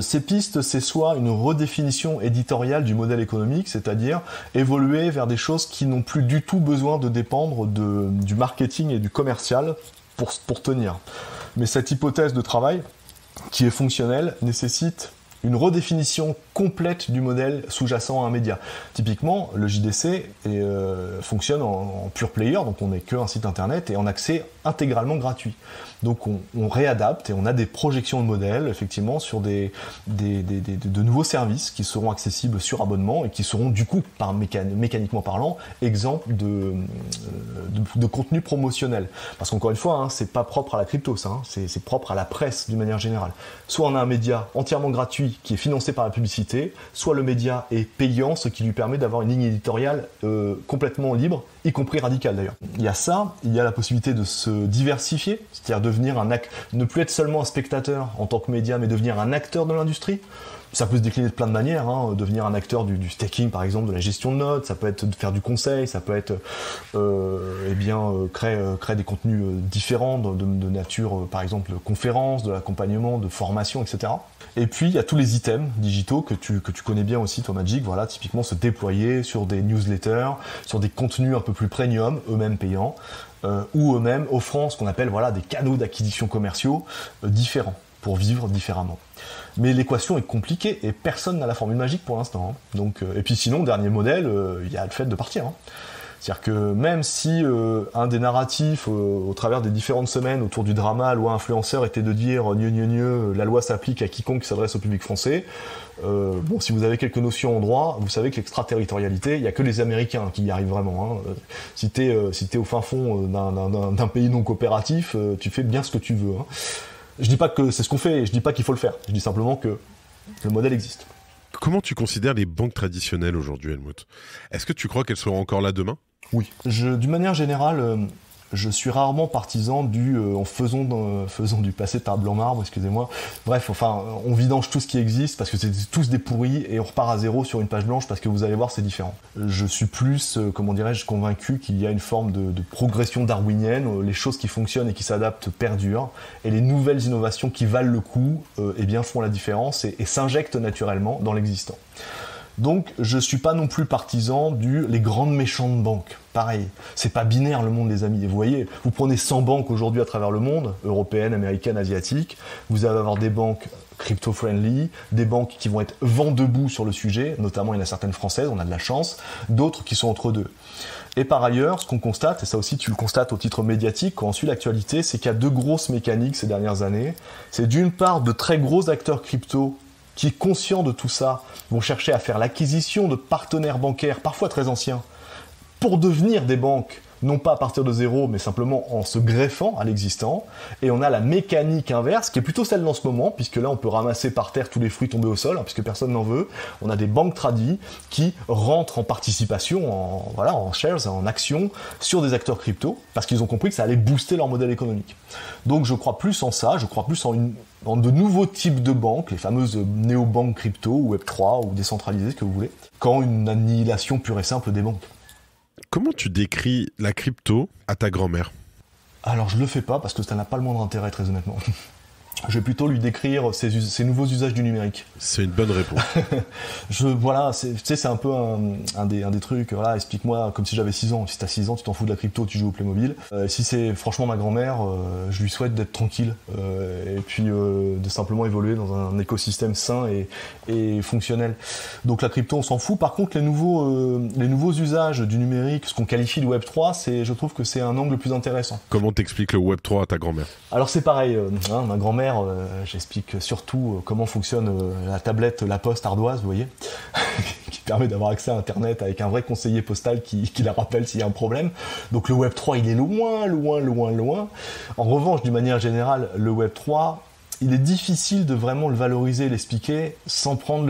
Ces pistes, c'est soit une redéfinition éditoriale du modèle économique, c'est-à-dire évoluer vers des choses qui n'ont plus du tout besoin de dépendre du marketing et du commercial pour tenir. Mais cette hypothèse de travail, qui est fonctionnelle, nécessite une redéfinition complète du modèle sous-jacent à un média. Typiquement, le JDC fonctionne en pure player, donc on n'est qu'un site internet et en accès intégralement gratuit. Donc on réadapte et on a des projections de modèles, effectivement, sur de nouveaux services qui seront accessibles sur abonnement et qui seront du coup, mécaniquement parlant, exempts de contenu promotionnel. Parce qu'encore une fois, c'est pas propre à la crypto, ça, c'est propre à la presse d'une manière générale. Soit on a un média entièrement gratuit qui est financé par la publicité, soit le média est payant, ce qui lui permet d'avoir une ligne éditoriale complètement libre, y compris radicale d'ailleurs. Il y a ça, il y a la possibilité de se diversifier, c'est-à-dire devenir ne plus être seulement un spectateur en tant que média, mais devenir un acteur de l'industrie. Ça peut se décliner de plein de manières, hein. Devenir un acteur du staking par exemple, de la gestion de notes, ça peut être de faire du conseil, ça peut être créer des contenus différents de nature par exemple de conférences, de l'accompagnement, de formation, etc. Et puis il y a tous les items digitaux que tu connais bien aussi toi Magic, voilà, typiquement se déployer sur des newsletters, sur des contenus un peu plus premium, eux-mêmes payants, ou eux-mêmes offrant ce qu'on appelle des canaux d'acquisition commerciaux différents, pour vivre différemment. Mais l'équation est compliquée et personne n'a la formule magique pour l'instant. Hein. Donc, et puis sinon, dernier modèle, il y a le fait de partir. Hein. C'est-à-dire que même si un des narratifs au travers des différentes semaines autour du drama loi influenceur était de dire la loi s'applique à quiconque s'adresse au public français, si vous avez quelques notions en droit, vous savez que l'extraterritorialité, il n'y a que les Américains qui y arrivent vraiment. Hein. Si t'es au fin fond d'un pays non coopératif, tu fais bien ce que tu veux. Hein. Je dis pas que c'est ce qu'on fait, je dis pas qu'il faut le faire. Je dis simplement que le modèle existe. Comment tu considères les banques traditionnelles aujourd'hui, Helmut ? Est-ce que tu crois qu'elles seront encore là demain ? Oui. D'une manière générale, je suis rarement partisan en faisant du passé table en marbre, excusez-moi. Bref, on vidange tout ce qui existe parce que c'est tous des pourris et on repart à zéro sur une page blanche parce que vous allez voir, c'est différent. Je suis plus, convaincu qu'il y a une forme de progression darwinienne, les choses qui fonctionnent et qui s'adaptent perdurent, et les nouvelles innovations qui valent le coup, font la différence et s'injectent naturellement dans l'existant. Donc, je suis pas non plus partisan les grandes méchantes banques. Pareil, c'est pas binaire le monde, les amis. Et vous voyez, vous prenez 100 banques aujourd'hui à travers le monde, européennes, américaines, asiatiques, vous allez avoir des banques crypto-friendly, des banques qui vont être vent debout sur le sujet, notamment il y en a certaines françaises, on a de la chance, d'autres qui sont entre deux. Et par ailleurs, ce qu'on constate, et ça aussi tu le constates au titre médiatique, quand on suit l'actualité, c'est qu'il y a deux grosses mécaniques ces dernières années. C'est d'une part de très gros acteurs crypto qui, conscients de tout ça, vont chercher à faire l'acquisition de partenaires bancaires, parfois très anciens, pour devenir des banques, non pas à partir de zéro, mais simplement en se greffant à l'existant. Et on a la mécanique inverse, qui est plutôt celle d'en ce moment, puisque là on peut ramasser par terre tous les fruits tombés au sol, puisque personne n'en veut. On a des banques tradies qui rentrent en participation, en shares, en actions, sur des acteurs crypto, parce qu'ils ont compris que ça allait booster leur modèle économique. Donc je crois plus en ça, je crois plus en de nouveaux types de banques, les fameuses néobanques crypto, ou Web3, ou décentralisées, ce que vous voulez, qu'en une annihilation pure et simple des banques. Comment tu décris la crypto à ta grand-mère ? Alors, je le fais pas parce que ça n'a pas le moindre intérêt, très honnêtement. Je vais plutôt lui décrire ces nouveaux usages du numérique. C'est une bonne réponse. C'est un peu un des trucs, explique-moi comme si j'avais 6 ans. Si t'as 6 ans, tu t'en fous de la crypto, tu joues au Playmobil. Si c'est franchement ma grand-mère, je lui souhaite d'être tranquille et puis de simplement évoluer dans un écosystème sain et fonctionnel. Donc la crypto, on s'en fout. Par contre, les nouveaux usages du numérique, ce qu'on qualifie de Web3, je trouve que c'est un angle plus intéressant. Comment t'expliques le Web3 à ta grand-mère ? Alors c'est pareil, ma grand-mère, j'explique surtout comment fonctionne la tablette La Poste ardoise, vous voyez, qui permet d'avoir accès à Internet avec un vrai conseiller postal qui la rappelle s'il y a un problème. Donc le Web3, il est loin. En revanche, d'une manière générale, le Web3, il est difficile de vraiment le valoriser et l'expliquer sans prendre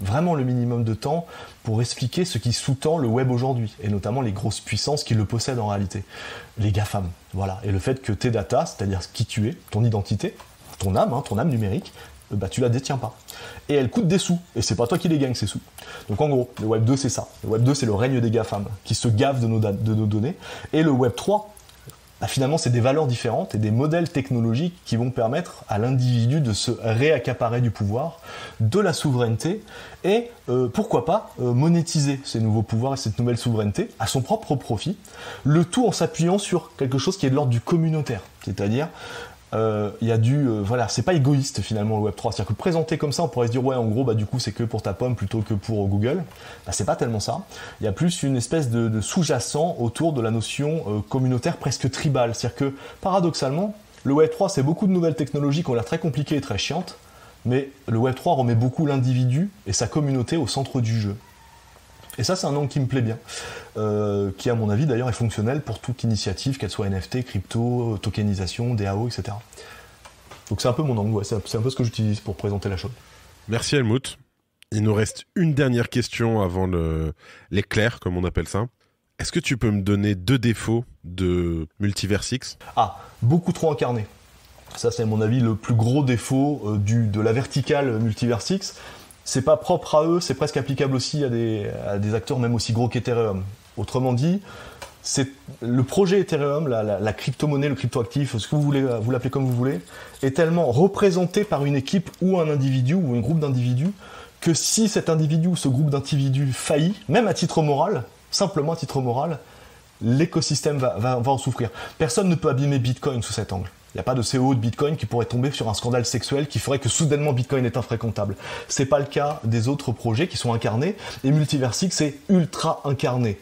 vraiment le minimum de temps pour expliquer ce qui sous-tend le web aujourd'hui, et notamment les grosses puissances qui le possèdent en réalité. Les GAFAM, voilà. Et le fait que tes data, c'est-à-dire qui tu es, ton identité, ton âme numérique, tu la détiens pas. Et elle coûte des sous, et c'est pas toi qui les gagnes ces sous. Donc en gros, le Web 2 c'est ça. Le Web 2 c'est le règne des GAFAM, qui se gavent de nos données, et le Web 3, finalement, c'est des valeurs différentes et des modèles technologiques qui vont permettre à l'individu de se réaccaparer du pouvoir, de la souveraineté et, pourquoi pas, monétiser ces nouveaux pouvoirs et cette nouvelle souveraineté à son propre profit, le tout en s'appuyant sur quelque chose qui est de l'ordre du communautaire, c'est-à-dire c'est pas égoïste finalement le Web3, c'est-à-dire que présenté comme ça on pourrait se dire en gros du coup c'est que pour ta pomme plutôt que pour Google. C'est pas tellement ça, il y a plus une espèce de sous-jacent autour de la notion communautaire presque tribale, c'est-à-dire que paradoxalement le Web3 c'est beaucoup de nouvelles technologies qui ont l'air très compliquées et très chiantes, mais le Web3 remet beaucoup l'individu et sa communauté au centre du jeu. Et ça, c'est un angle qui me plaît bien, qui, à mon avis, d'ailleurs, est fonctionnel pour toute initiative, qu'elle soit NFT, crypto, tokenisation, DAO, etc. Donc c'est un peu mon angle, c'est un peu ce que j'utilise pour présenter la chose. Merci Helmut. Il nous reste une dernière question avant l'éclair, comme on appelle ça. Est-ce que tu peux me donner 2 défauts de Multiversix ? Beaucoup trop incarné. Ça, c'est à mon avis le plus gros défaut de la verticale Multiversix. C'est pas propre à eux, c'est presque applicable aussi à des acteurs même aussi gros qu'Ethereum. Autrement dit, c'est le projet Ethereum, la crypto-monnaie, le crypto-actif, ce que vous voulez, vous l'appelez comme vous voulez, est tellement représenté par une équipe ou un individu ou un groupe d'individus que si cet individu ou ce groupe d'individus faillit, même à titre moral, simplement à titre moral, l'écosystème va en souffrir. Personne ne peut abîmer Bitcoin sous cet angle. Il n'y a pas de CEO de Bitcoin qui pourrait tomber sur un scandale sexuel qui ferait que soudainement Bitcoin est infréquentable. C'est pas le cas des autres projets qui sont incarnés, et Multiversix c'est ultra incarné.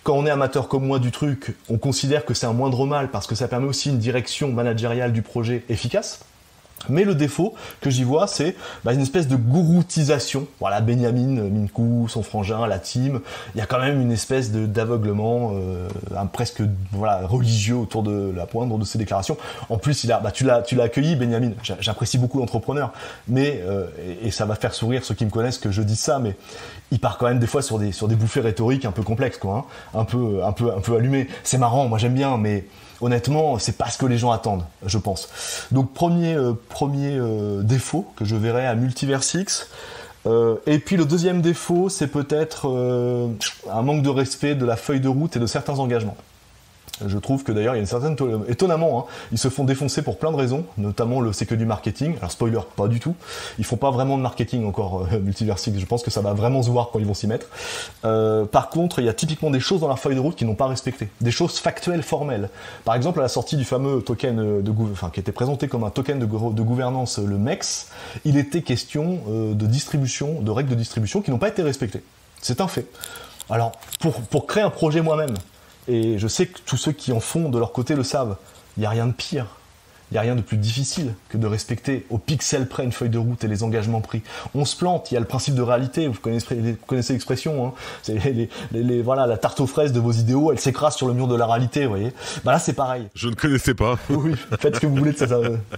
Quand on est amateur comme moi du truc, on considère que c'est un moindre mal parce que ça permet aussi une direction managériale du projet efficace. Mais le défaut que j'y vois, c'est une espèce de gouroutisation. Voilà, Benjamin, Minkou, son frangin, la team. Il y a quand même une espèce d'aveuglement presque religieux autour de la poindre de ces déclarations. En plus, tu l'as accueilli, Benjamin. J'apprécie beaucoup l'entrepreneur, mais et ça va faire sourire ceux qui me connaissent que je dis ça, mais il part quand même des fois sur des bouffées rhétoriques un peu complexes, quoi, hein, un peu allumées. C'est marrant, moi j'aime bien, mais honnêtement, c'est pas ce que les gens attendent, je pense. Donc premier défaut que je verrais à Multiversix. Et puis le deuxième défaut, c'est peut-être un manque de respect de la feuille de route et de certains engagements. Je trouve que d'ailleurs, il y a une certaine... Étonnamment, hein, ils se font défoncer pour plein de raisons, notamment c'est que du marketing. Alors spoiler, pas du tout. Ils font pas vraiment de marketing encore, Multiversix. Je pense que ça va vraiment se voir quand ils vont s'y mettre. Par contre, il y a typiquement des choses dans leur feuille de route qu'ils n'ont pas respectées. Des choses factuelles, formelles. Par exemple, à la sortie du fameux token qui était présenté comme un token de gouvernance, le MEX, il était question de distribution, de règles de distribution qui n'ont pas été respectées. C'est un fait. Alors, pour créer un projet moi-même, et je sais que tous ceux qui en font de leur côté le savent, il n'y a rien de pire, il n'y a rien de plus difficile que de respecter au pixel près une feuille de route et les engagements pris. On se plante, il y a le principe de réalité, vous connaissez l'expression, hein, c'est la tarte aux fraises de vos idéaux, elle s'écrase sur le mur de la réalité, vous voyez. Là c'est pareil. Je ne connaissais pas. Oui, faites ce que vous voulez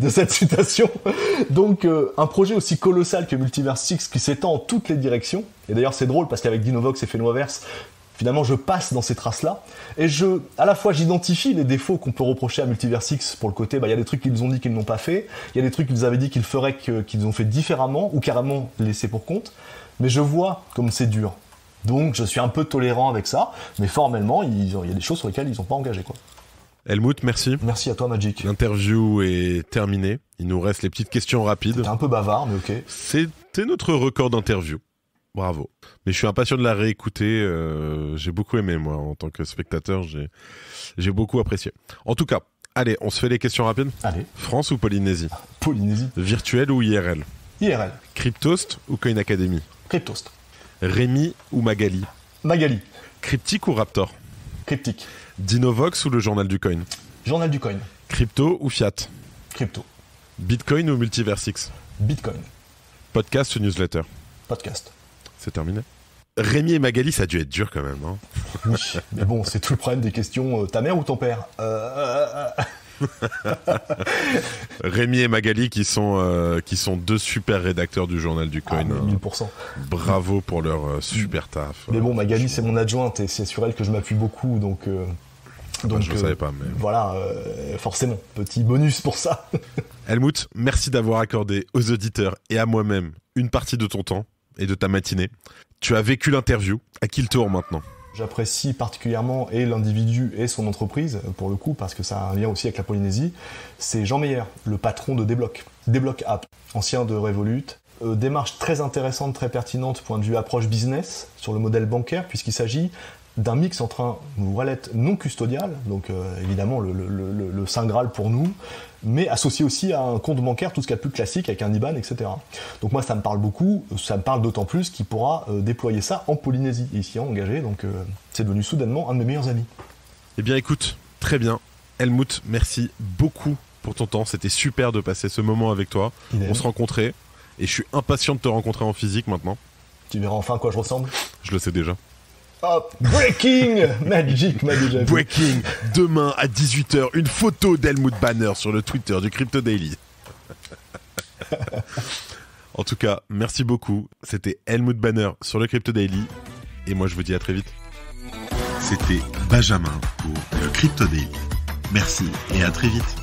de cette citation. Donc un projet aussi colossal que Multiversix qui s'étend en toutes les directions, et d'ailleurs c'est drôle parce qu'avec Dinovox et Fenoverse, finalement, je passe dans ces traces-là, et à la fois, j'identifie les défauts qu'on peut reprocher à Multiversix pour le côté, il y a des trucs qu'ils nous ont dit qu'ils n'ont pas fait, il y a des trucs qu'ils avaient dit qu'ils feraient qu'ils ont fait différemment, ou carrément laissés pour compte, mais je vois comme c'est dur. Donc, je suis un peu tolérant avec ça, mais formellement, il y a des choses sur lesquelles ils n'ont pas engagé, quoi. Helmut, merci. Merci à toi, Magic. L'interview est terminée. Il nous reste les petites questions rapides. C'était un peu bavard, mais ok. C'était notre record d'interview. Bravo. Mais je suis impatient de la réécouter. J'ai beaucoup aimé, moi, en tant que spectateur. J'ai beaucoup apprécié. En tout cas, allez, on se fait les questions rapides. Allez. France ou Polynésie ? Polynésie. Virtuel ou IRL ? IRL. Cryptost ou Coin Academy ? Cryptost. Rémi ou Magali ? Magali. Cryptic ou Raptor ? Cryptic. Dinovox ou le journal du coin ? Journal du coin. Crypto ou fiat ? Crypto. Bitcoin ou Multiversix ? Bitcoin. Podcast ou newsletter ? Podcast. C'est terminé. Rémi et Magali, ça a dû être dur quand même, hein. Oui, mais bon, c'est tout le problème des questions. Ta mère ou ton père Rémi et Magali qui sont deux super rédacteurs du journal du coin. 1000%. Bravo pour leur super taf. Mais bon, Magali, c'est mon adjointe et c'est sur elle que je m'appuie beaucoup, donc je ne savais pas, mais... Voilà, forcément, petit bonus pour ça. Helmut, merci d'avoir accordé aux auditeurs et à moi-même une partie de ton temps et de ta matinée. Tu as vécu l'interview. À qui le tour maintenant ? J'apprécie particulièrement et l'individu et son entreprise, pour le coup, parce que ça a un lien aussi avec la Polynésie. C'est Jean Meyer, le patron de Débloc. Débloc App, ancien de Revolut. Démarche très intéressante, très pertinente, point de vue approche business, sur le modèle bancaire, puisqu'il s'agit d'un mix entre un wallet non custodial, donc évidemment le Saint Graal pour nous, mais associé aussi à un compte bancaire, tout ce qu'il y a de plus classique, avec un IBAN, etc. Donc moi ça me parle beaucoup, ça me parle d'autant plus qu'il pourra déployer ça en Polynésie, et ici engagé, donc c'est devenu soudainement un de mes meilleurs amis. Eh bien écoute, très bien. Helmut, merci beaucoup pour ton temps, c'était super de passer ce moment avec toi. On se rencontrait, et je suis impatient de te rencontrer en physique maintenant. Tu verras enfin à quoi je ressemble ? Je le sais déjà. Hop, breaking Magic m'a déjà vu. Breaking, demain à 18h, une photo d'Helmut Banner sur le Twitter du Crypto Daily. En tout cas, merci beaucoup. C'était Helmut Banner sur le Crypto Daily. Et moi, je vous dis à très vite. C'était Benjamin pour le Crypto Daily. Merci et à très vite.